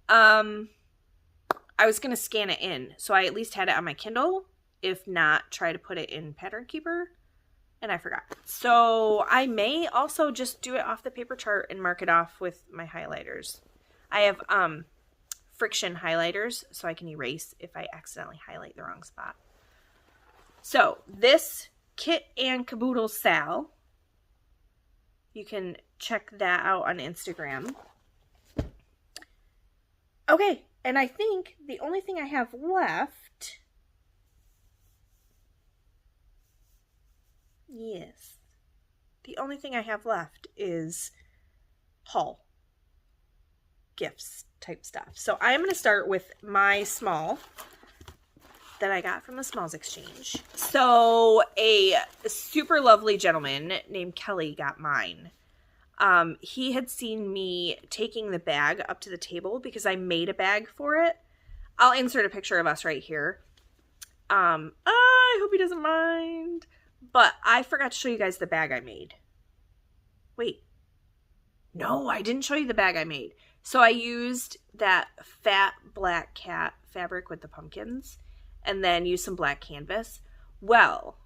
I was going to scan it in, so I at least had it on my Kindle. If not, try to put it in Pattern Keeper, and I forgot. So I may also just do it off the paper chart and mark it off with my highlighters. I have friction highlighters, so I can erase if I accidentally highlight the wrong spot. So this Kit and Caboodle Sal, you can check that out on Instagram. Okay, and I think the only thing I have left, yes, the only thing I have left is haul gifts type stuff. So I'm going to start with my small that I got from the Smalls Exchange. So a super lovely gentleman named Kelly got mine. He had seen me taking the bag up to the table because I made a bag for it. I'll insert a picture of us right here. I hope he doesn't mind. But I forgot to show you guys the bag I made. Wait. No, I didn't show you the bag I made. So I used that fat black cat fabric with the pumpkins. and then use some black canvas. Well,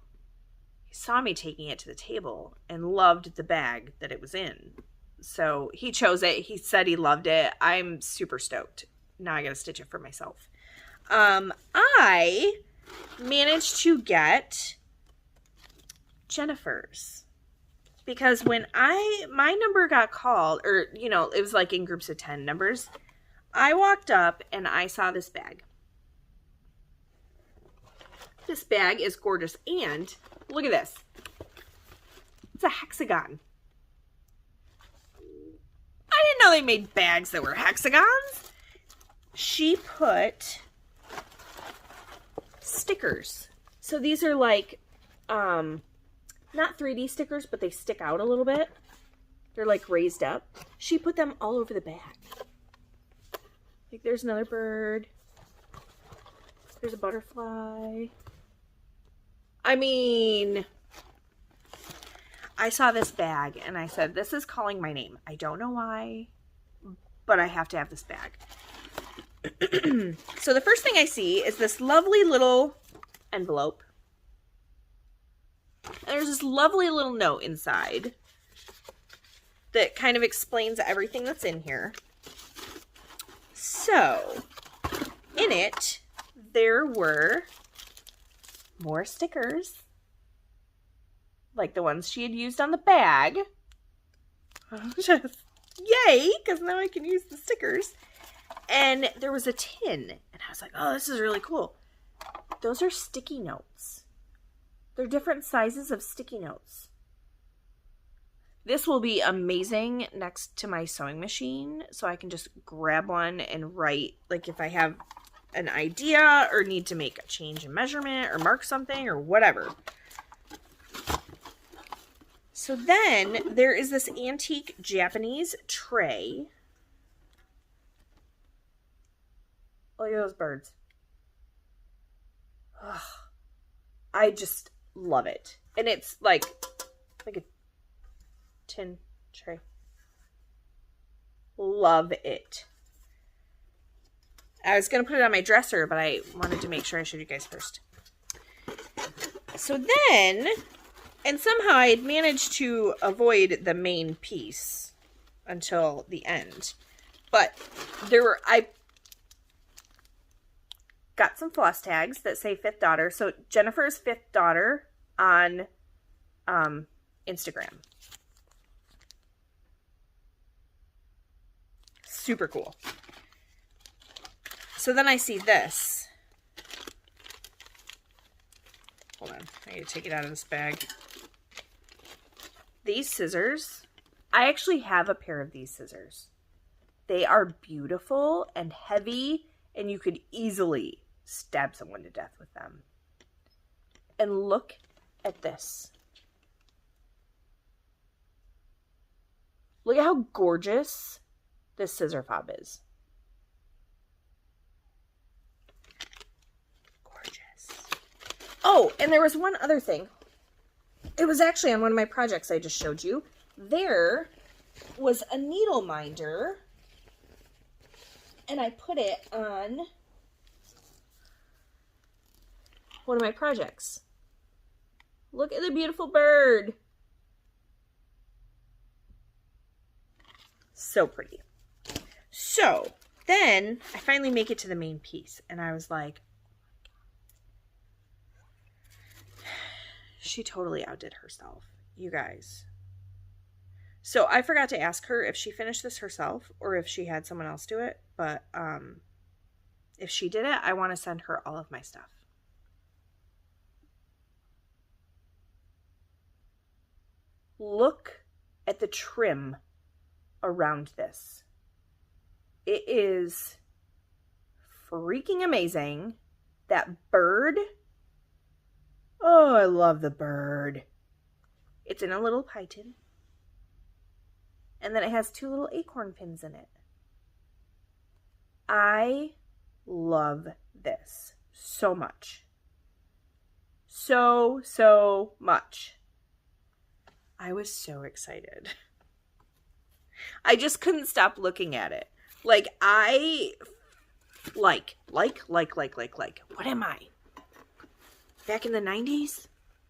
he saw me taking it to the table and loved the bag that it was in. So he chose it. He said he loved it. I'm super stoked. Now I gotta stitch it for myself. I managed to get Jennifer's, because when my number got called, or, you know, it was like in groups of 10 numbers, I walked up and I saw this bag. This bag is gorgeous, and look at this. It's a hexagon. I didn't know they made bags that were hexagons. She put stickers. So these are like, not 3D stickers, but they stick out a little bit. They're like raised up. She put them all over the bag. Like there's another bird. There's a butterfly. I mean, I saw this bag and I said, this is calling my name. I don't know why, but I have to have this bag. So the first thing I see is this lovely little envelope. And there's this lovely little note inside that kind of explains everything that's in here. So, in it, there were more stickers, like the ones she had used on the bag. Just yay, because now I can use the stickers. And there was a tin, and I was like, oh, this is really cool. Those are sticky notes. They're different sizes of sticky notes. This will be amazing next to my sewing machine, so I can just grab one and write, like if I have an idea or need to make a change in measurement or mark something or whatever. So then there is this antique Japanese tray. Look at those birds. Ugh. I just love it. And it's like a tin tray. Love it. I was going to put it on my dresser, but I wanted to make sure I showed you guys first. So then, and somehow I had managed to avoid the main piece until the end. But I got some floss tags that say 5th daughter. So Jennifer's 5th daughter on Instagram. Super cool. So then I see this. Hold on. I need to take it out of this bag. These scissors. I actually have a pair of these scissors. They are beautiful and heavy, and you could easily stab someone to death with them. And look at this. Look at how gorgeous this scissor fob is. Oh, and there was one other thing. It was actually on one of my projects I just showed you. There was a needle minder, and I put it on one of my projects. Look at the beautiful bird. So pretty. So then I finally make it to the main piece, and I was like, she totally outdid herself, you guys. So I forgot to ask her if she finished this herself or if she had someone else do it. But if she did it, I want to send her all of my stuff. Look at the trim around this. It is freaking amazing. That bird. Oh, I love the bird. It's in a little pie tin. And then it has 2 little acorn pins in it. I love this so much. So much. I was so excited. I just couldn't stop looking at it. Like, what am I? back in the 90s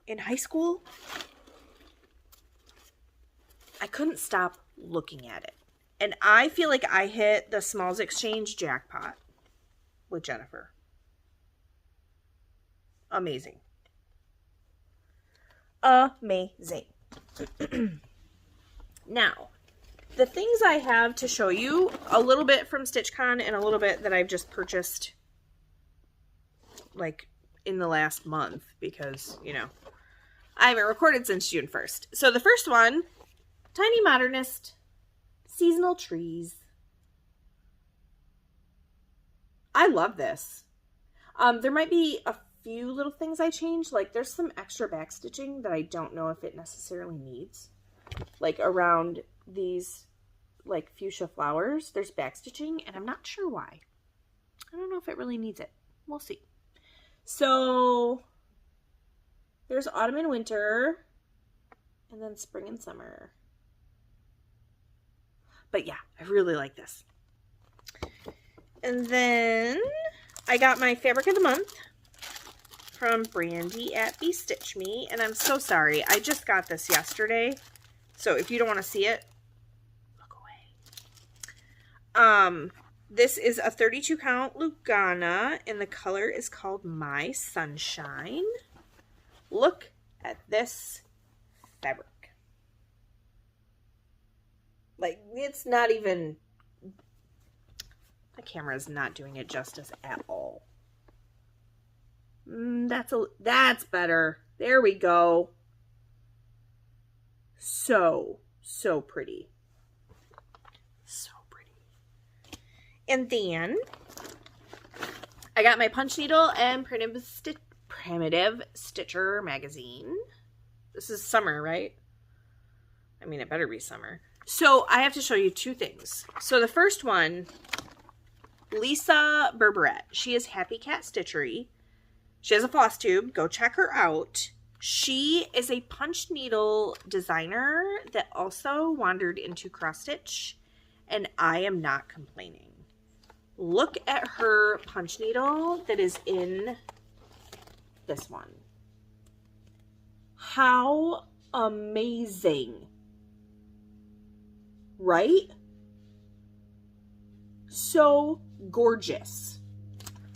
in high school, I couldn't stop looking at it. And I feel like I hit the Smalls Exchange jackpot with Jennifer. Amazing. Amazing. Now, the things I have to show you, a little bit from StitchCon and a little bit that I've just purchased like in the last month because, you know, I haven't recorded since June 1st. So the first one, Tiny Modernist Seasonal Trees. I love this. There might be a few little things I changed. Like there's some extra back stitching that I don't know if it necessarily needs. Like around these like fuchsia flowers, there's back stitching and I'm not sure why. I don't know if it really needs it. We'll see. So there's autumn and winter and then spring and summer. But yeah, I really like this. And then I got my fabric of the month from Brandy at Stitch Me, and I'm so sorry. I just got this yesterday, so if you don't want to see it, look away. This is a 32 count Lugana, and the color is called My Sunshine. Look at this fabric. Like, it's not even, the camera is not doing it justice at all. That's better. There we go. So pretty. So pretty. And then I got my punch needle and Primitive Stitcher magazine. This is summer, right? I mean, it better be summer. So I have to show you two things. So the first one, Lisa Berberet. She is Happy Cat Stitchery. She has a Flosstube. Go check her out. She is a punch needle designer that also wandered into cross stitch, and I am not complaining. Look at her punch needle that is in this one. How amazing. Right? So gorgeous.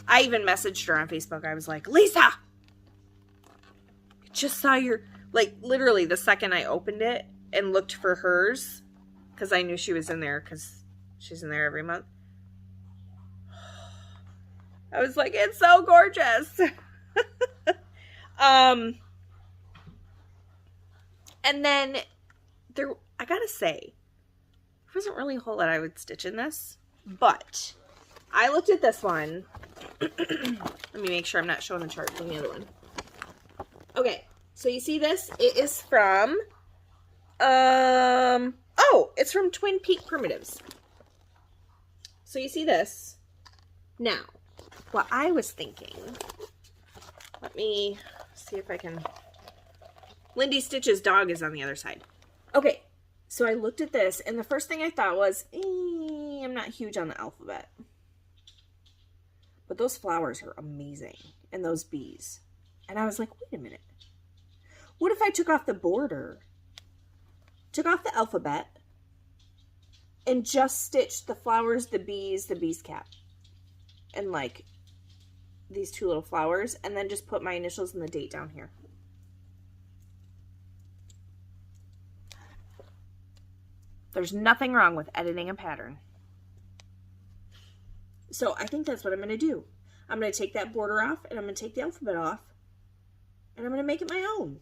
I even messaged her on Facebook. I was like, Lisa, I just saw your, like, literally the second I opened it and looked for hers, because I knew she was in there, because she's in there every month. I was like, it's so gorgeous. And then there, I gotta say, there wasn't really a whole lot I would stitch in this, but I looked at this one. Let me make sure I'm not showing the chart from the other one. Okay, so you see this? It is from, it's from Twin Peak Primitives. So you see this? Now, what I was thinking, let me see if I can, Lindy Stitch's dog is on the other side. Okay, so I looked at this, and the first thing I thought was, I'm not huge on the alphabet. But those flowers are amazing, and those bees. And I was like, wait a minute. What if I took off the border, took off the alphabet, and just stitched the flowers, the bees cap, and like these two little flowers, and then just put my initials and the date down here. There's nothing wrong with editing a pattern. So I think that's what I'm going to do. I'm going to take that border off, and I'm going to take the alphabet off, and I'm going to make it my own.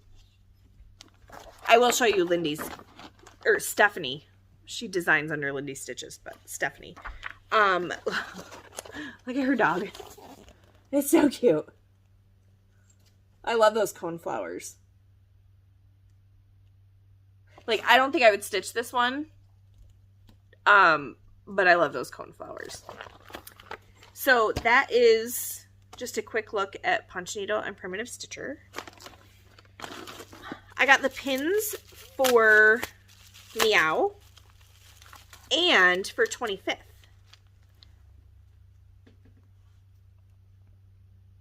I will show you Lindy's, or Stephanie. She designs under Lindy Stitches, but Stephanie. Look at her dog. It's so cute. I love those cone flowers. Like, I don't think I would stitch this one. But I love those cone flowers. So that is just a quick look at punch needle and Primitive Stitcher. I got the pins for MEOW and for 25th.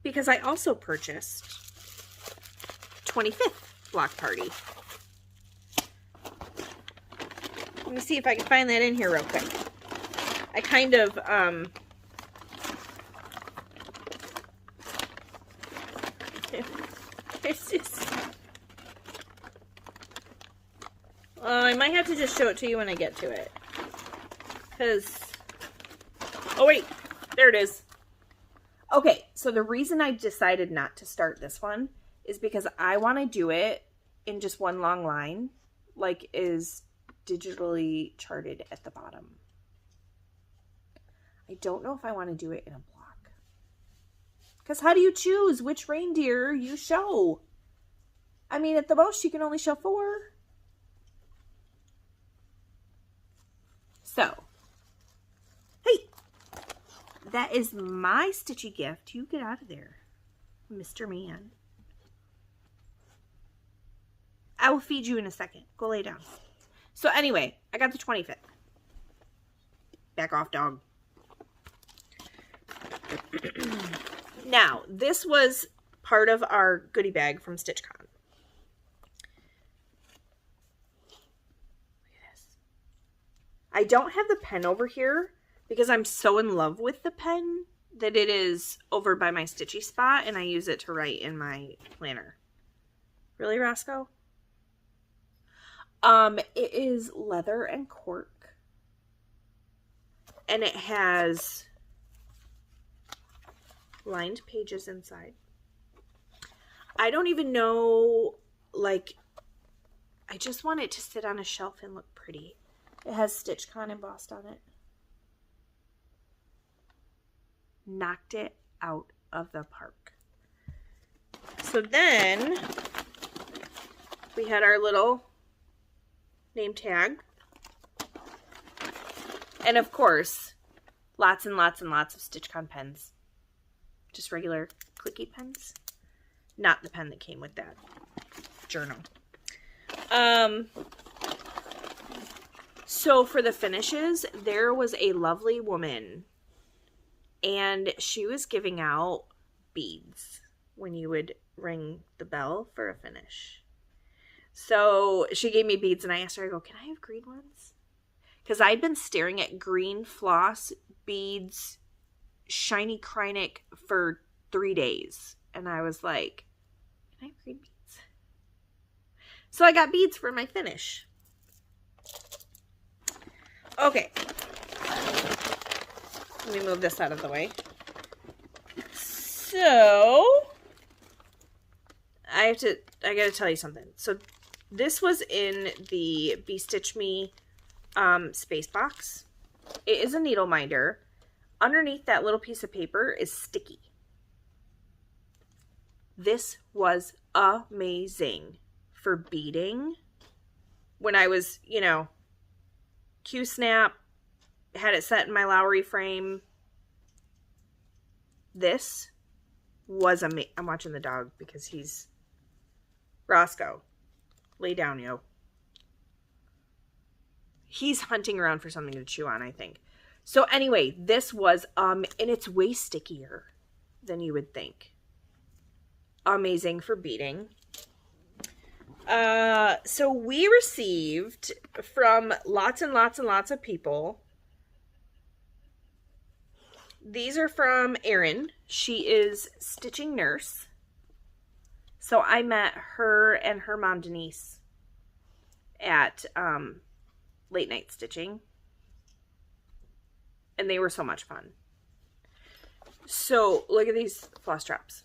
Because I also purchased 25th block party. Let me see if I can find that in here real quick. I kind of, it's just, I might have to just show it to you when I get to it. Because, oh wait, there it is. Okay, so the reason I decided not to start this one is because I want to do it in just one long line, like is digitally charted at the bottom. I don't know if I want to do it in a block. Because how do you choose which reindeer you show? I mean, at the most, you can only show 4. So, hey, that is my stitchy gift. You get out of there, Mr. Man. I will feed you in a second. Go lay down. So anyway, I got the 25th. Back off, dog. Now, this was part of our goodie bag from StitchCon. Look at this. I don't have the pen over here because I'm so in love with the pen that it is over by my stitchy spot and I use it to write in my planner. Really, Roscoe? It is leather and cork, and it has lined pages inside. I don't even know, like, I just want it to sit on a shelf and look pretty. It has StitchCon embossed on it. Knocked it out of the park. So then we had our little name tag. And of course, lots and lots and lots of StitchCon pens. Just regular clicky pens. Not the pen that came with that journal. So for the finishes, there was a lovely woman. And she was giving out beads when you would ring the bell for a finish. So she gave me beads and I asked her, I go, can I have green ones? Because I'd been staring at green floss beads, shiny Krynic for 3 days. And I was like, can I have green beads? So I got beads for my finish. Okay. Let me move this out of the way. So I gotta tell you something. So this was in the Be Stitch Me space box. It is a needle minder. Underneath that little piece of paper is sticky. This was amazing for beading. When I was, you know, Q-snap, had it set in my Ravelry frame. This was amazing. I'm watching the dog because he's... Roscoe, lay down, yo. He's hunting around for something to chew on, I think. So anyway, this was, and it's way stickier than you would think. Amazing for beading. So we received from lots and lots and lots of people. These are from Erin. She is Stitching Nurse. So I met her and her mom, Denise, at Late Night Stitching. And they were so much fun. So look at these floss traps.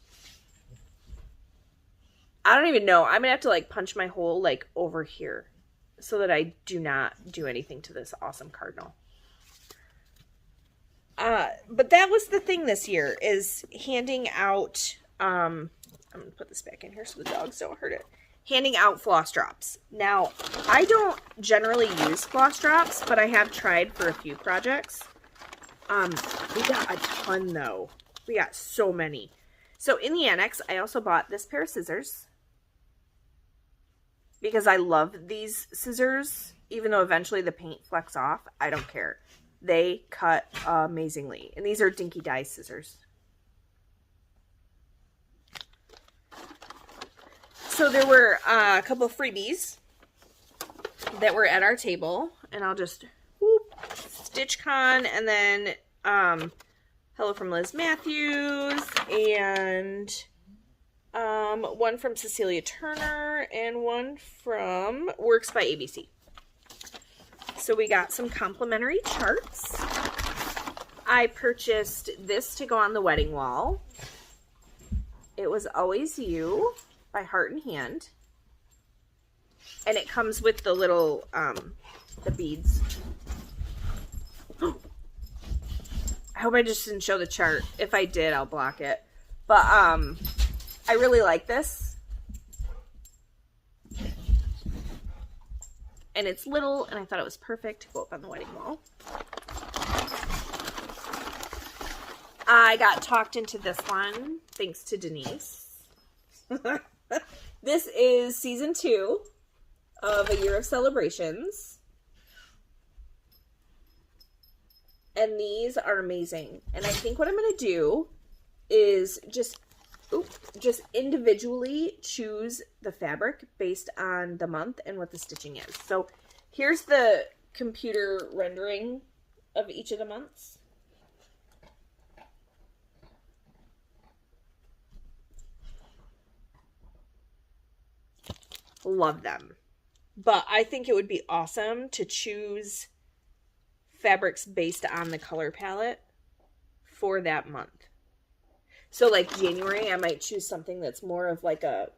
I don't even know. I'm going to have to like punch my hole like over here so that I do not do anything to this awesome cardinal. But that was the thing this year, is handing out, I'm going to put this back in here so the dogs don't hurt it. Handing out floss drops. Now, I don't generally use floss drops, but I have tried for a few projects. We got a ton though. We got so many. So in the annex, I also bought this pair of scissors. Because I love these scissors. Even though eventually the paint flecks off, I don't care. They cut amazingly. And these are Dinky Die scissors. So there were a couple of freebies that were at our table, and I'll just StitchCon, and then hello from Liz Matthews, and one from Cecilia Turner, and one from Works by ABC. So we got some complimentary charts. I purchased this to go on the wedding wall. It Was Always You by Heart and Hand. And it comes with the little, the beads. I hope I just didn't show the chart. If I did, I'll block it. But, I really like this. And it's little, and I thought it was perfect to go up on the wedding wall. I got talked into this one, thanks to Denise. This is season 2 of A Year of Celebrations. And these are amazing. And I think what I'm going to do is just individually choose the fabric based on the month and what the stitching is. So here's the computer rendering of each of the months. Love them. But I think it would be awesome to choose fabrics based on the color palette for that month. So like January, I might choose something that's more of like a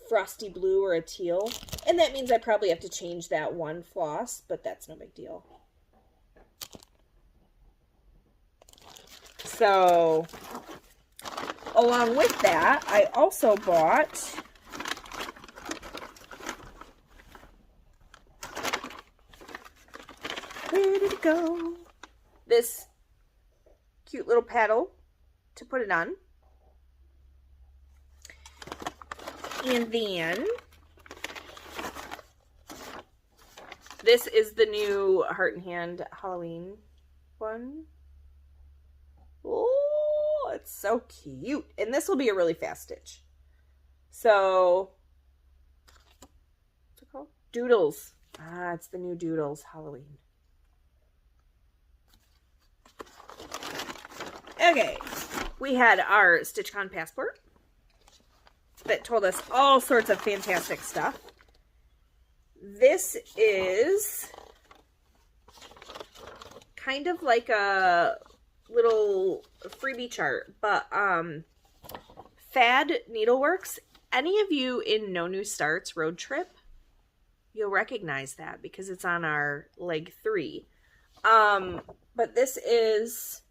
frosty blue or a teal. And that means I probably have to change that one floss, but that's no big deal. So along with that, I also bought where did it go? This cute little paddle to put it on. And then this is the new Heart and Hand Halloween one. Oh, it's so cute. And this will be a really fast stitch. So, what's it called? Doodles. Ah, it's the new Doodles Halloween. Okay, we had our StitchCon passport that told us all sorts of fantastic stuff. This is kind of like a little freebie chart, but Fad Needleworks, any of you in No New Starts road trip, you'll recognize that because it's on our leg 3. But this is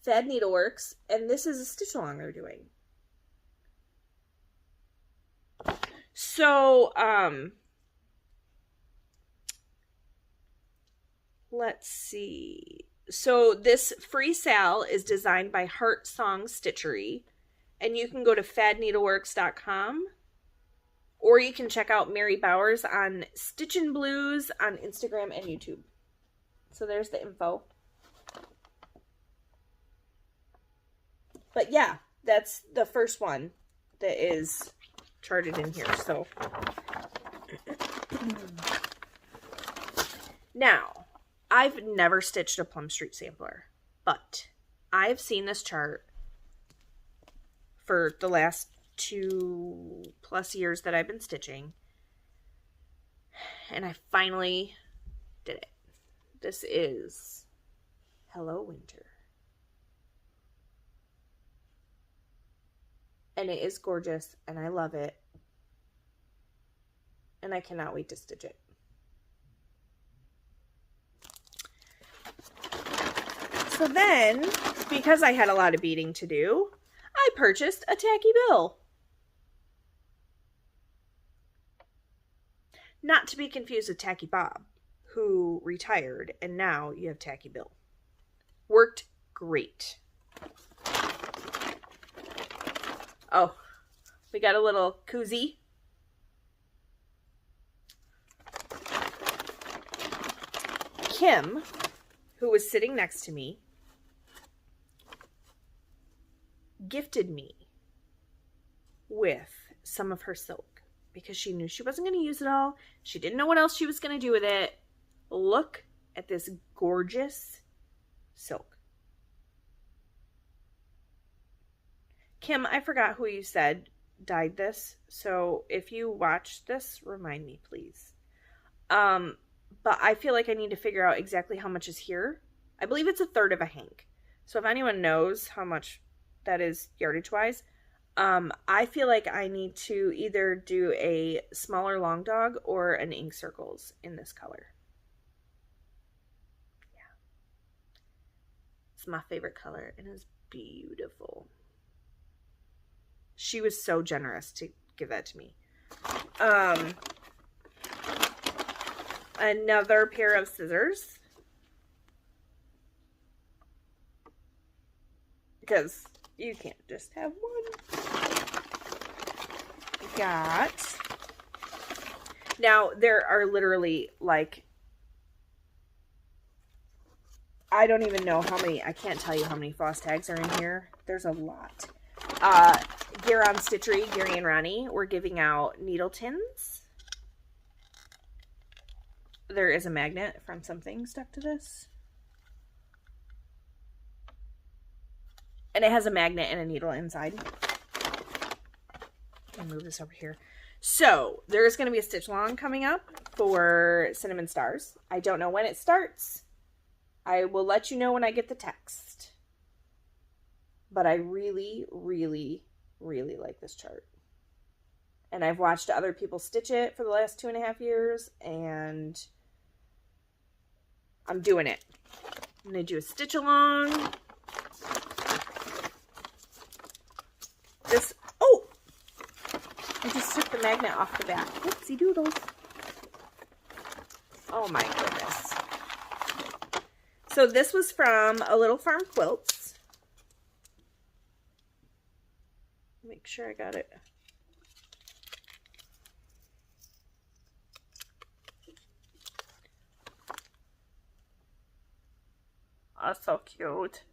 Fad Needleworks, and this is a stitch along they're doing. So, let's see. So this free sal is designed by Heart Song Stitchery, and you can go to fadneedleworks.com, or you can check out Mary Bowers on Stitchin' Blues on Instagram and YouTube. So there's the info. But yeah, that's the first one that is charted in here. So now, I've never stitched a Plum Street sampler, but I've seen this chart for the last 2+ years that I've been stitching, and I finally did it. This is Hello Winter. And it is gorgeous, and I love it. And I cannot wait to stitch it. So then, because I had a lot of beading to do, I purchased a tacky bill. Not to be confused with Tacky Bob, who retired, and now you have Tacky Bill. Worked great. Oh, we got a little koozie. Kim, who was sitting next to me, gifted me with some of her silk because she knew she wasn't going to use it all. She didn't know what else she was going to do with it. Look at this gorgeous silk. Kim, I forgot who you said dyed this, so if you watch this, remind me, please. But I feel like I need to figure out exactly how much is here. I believe it's 1/3 of a hank. So if anyone knows how much that is yardage-wise, I feel like I need to either do a smaller long dog or an ink circles in this color. Yeah. It's my favorite color, and it's beautiful. She was so generous to give that to me. Another pair of scissors. Because you can't just have one. Got. Now, there are literally, like, I don't even know how many, I can't tell you how many floss tags are in here. There's a lot. Gear on Stitchery, Gary and Ronnie, we're giving out needle tins. There is a magnet from something stuck to this. And it has a magnet and a needle inside. I'll move this over here. So, there is going to be a stitch along coming up for Cinnamon Stars. I don't know when it starts. I will let you know when I get the text. But I really, really, really like this chart. And I've watched other people stitch it for the last 2.5 years, and I'm doing it. I'm going to do a stitch along. This, oh! I just took the magnet off the back. Whoopsie doodles. Oh my goodness. So this was from A Little Farm Quilts. Make sure I got it. Oh, so cute.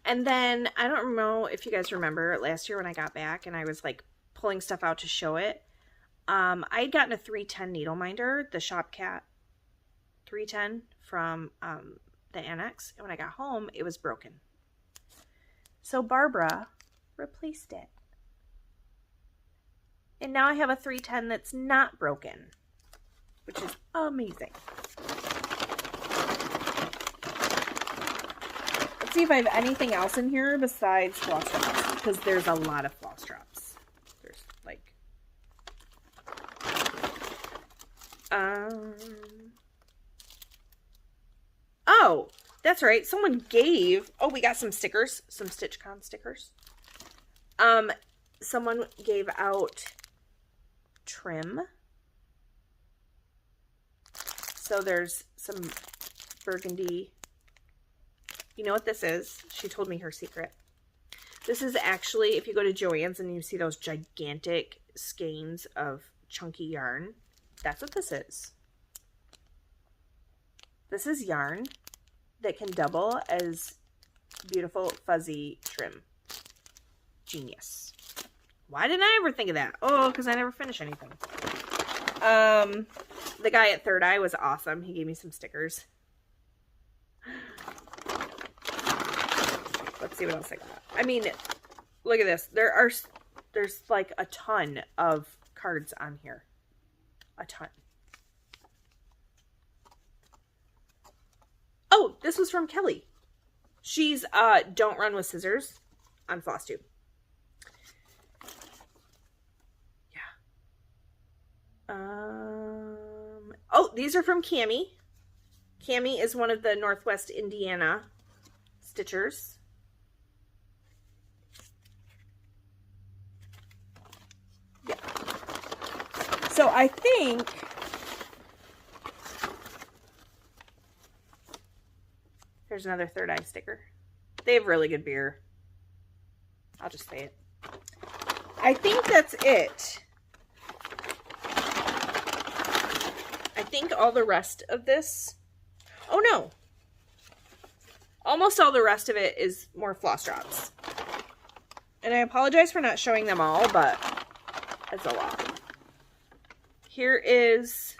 And then, I don't know if you guys remember last year when I got back and I was like pulling stuff out to show it. I had gotten a 310 needle minder, the Shopcat 310 from the Annex. And when I got home, it was broken. So Barbara replaced it. And now I have a 310 that's not broken, which is amazing. Let's see if I have anything else in here besides floss drops, because there's a lot of floss drops. There's like, oh, that's right. Someone gave, oh, we got some stickers, some StitchCon stickers. Someone gave out trim. So there's some burgundy. You know what this is? She told me her secret. This is actually, if you go to Joann's and you see those gigantic skeins of chunky yarn, that's what this is. This is yarn that can double as beautiful fuzzy trim. Genius. Why didn't I ever think of that? Oh, because I never finish anything. The guy at Third Eye was awesome. He gave me some stickers. Let's see what else I got. I mean, look at this. There's like a ton of cards on here. A ton. Oh, this was from Kelly. She's Don't Run with Scissors on Flosstube. Yeah. Oh, these are from Cami. Cami is one of the Northwest Indiana stitchers. Yeah. So I think there's another Third Eye sticker. They have really good beer. I'll just say it. I think that's it. I think all the rest of this... Oh no! Almost all the rest of it is more floss drops. And I apologize for not showing them all, but it's a lot. Here is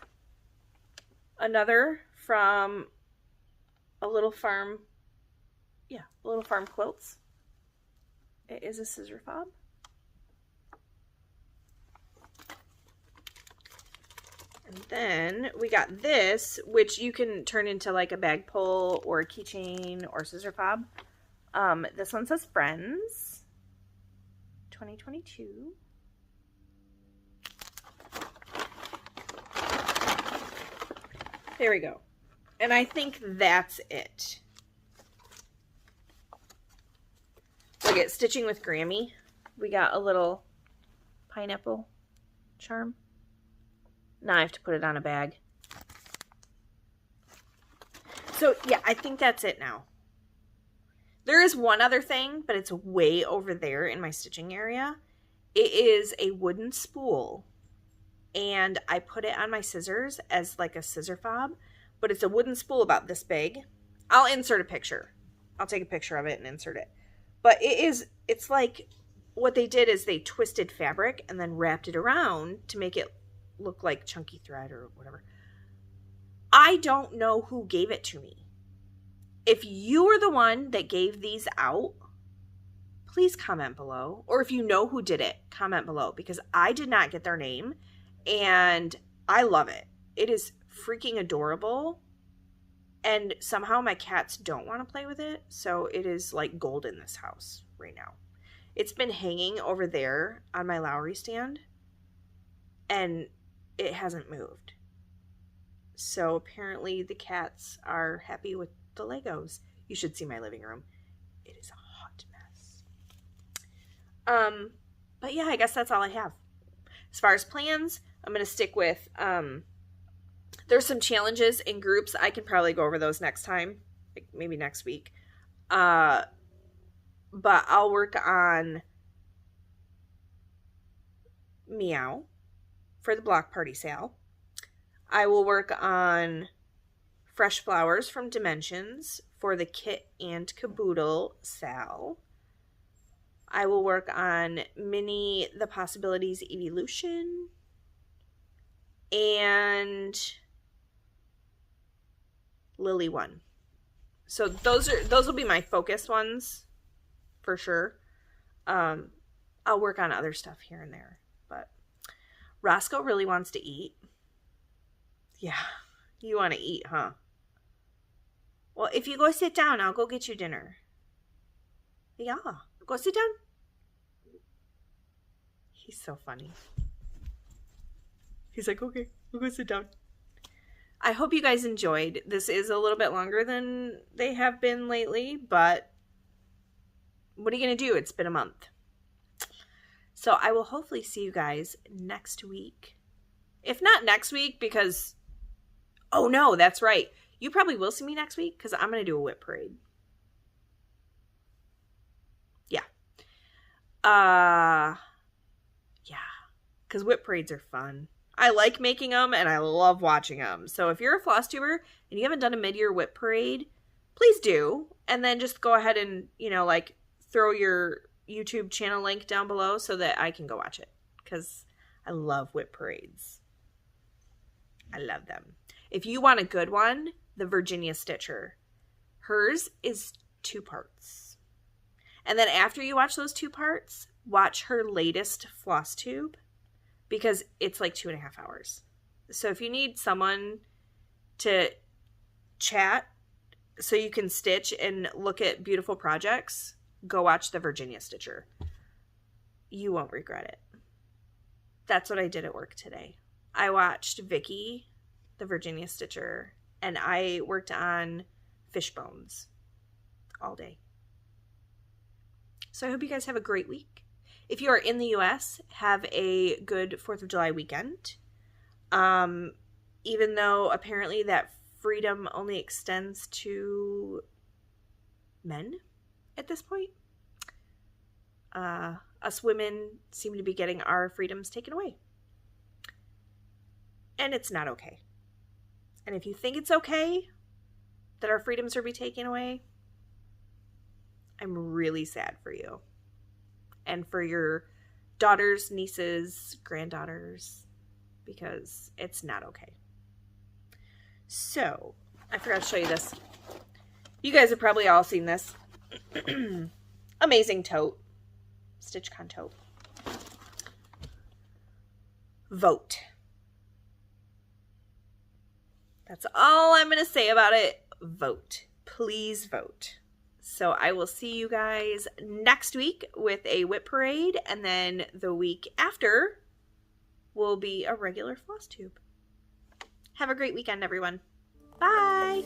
another from a little farm. Yeah, Little Farm Quilts. It is a scissor fob. And then we got this, which you can turn into like a bag pull or a keychain or scissor fob. This one says Friends 2022. There we go. And I think that's it. Look at Stitching with Grammy. We got a little pineapple charm. Now I have to put it on a bag. So yeah, I think that's it now. There is one other thing, but it's way over there in my stitching area. It is a wooden spool. And I put it on my scissors as like a scissor fob. But it's a wooden spool about this big. I'll insert a picture. I'll take a picture of it and insert it. But it's like, what they did is they twisted fabric and then wrapped it around to make it look like chunky thread or whatever. I don't know who gave it to me. If you were the one that gave these out, please comment below. Or if you know who did it, comment below. Because I did not get their name. And I love it. It is freaking adorable. And somehow my cats don't want to play with it. So it is like gold in this house right now. It's been hanging over there on my Ravelry stand. And it hasn't moved. So apparently the cats are happy with the Legos. You should see my living room. It is a hot mess. But yeah, I guess that's all I have. As far as plans, I'm going to stick with, there's some challenges in groups. I can probably go over those next time, like maybe next week. But I'll work on MEOW for the block party sale. I will work on Fresh Flowers from Dimensions for the Kit and Caboodle sale. I will work on Minnie the Possibilities Evolution. And Lily one. So those will be my focus ones for sure. I'll work on other stuff here and there, but Roscoe really wants to eat. Yeah, you want to eat, huh? Well, if you go sit down, I'll go get you dinner. Yeah, go sit down. He's so funny. He's like, okay, we'll go sit down. I hope you guys enjoyed. This is a little bit longer than they have been lately, but what are you going to do? It's been a month. So I will hopefully see you guys next week. If not next week, because, oh no, that's right. You probably will see me next week because I'm going to do a whip parade. Yeah. Yeah. Because whip parades are fun. I like making them and I love watching them. So if you're a Flosstuber and you haven't done a mid-year whip parade, please do. And then just go ahead and, like throw your YouTube channel link down below so that I can go watch it. Because I love whip parades. I love them. If you want a good one, the Virginia Stitcher. Hers is 2 parts. And then after you watch those 2 parts, watch her latest Flosstube. Because it's like 2.5 hours. So if you need someone to chat so you can stitch and look at beautiful projects, go watch the Virginia Stitcher. You won't regret it. That's what I did at work today. I watched Vicky, the Virginia Stitcher, and I worked on fish bones all day. So I hope you guys have a great week. If you are in the U.S., have a good 4th of July weekend. Even though apparently that freedom only extends to men at this point. Us women seem to be getting our freedoms taken away. And it's not okay. And if you think it's okay that our freedoms are being taken away, I'm really sad for you. and for your daughters, nieces, granddaughters, because it's not okay. So, I forgot to show you this. You guys have probably all seen this. Amazing tote. StitchCon tote. Vote. That's all I'm going to say about it. Vote. Please vote. So I will see you guys next week with a whip parade, and then the week after will be a regular Flosstube. Have a great weekend, everyone. Bye!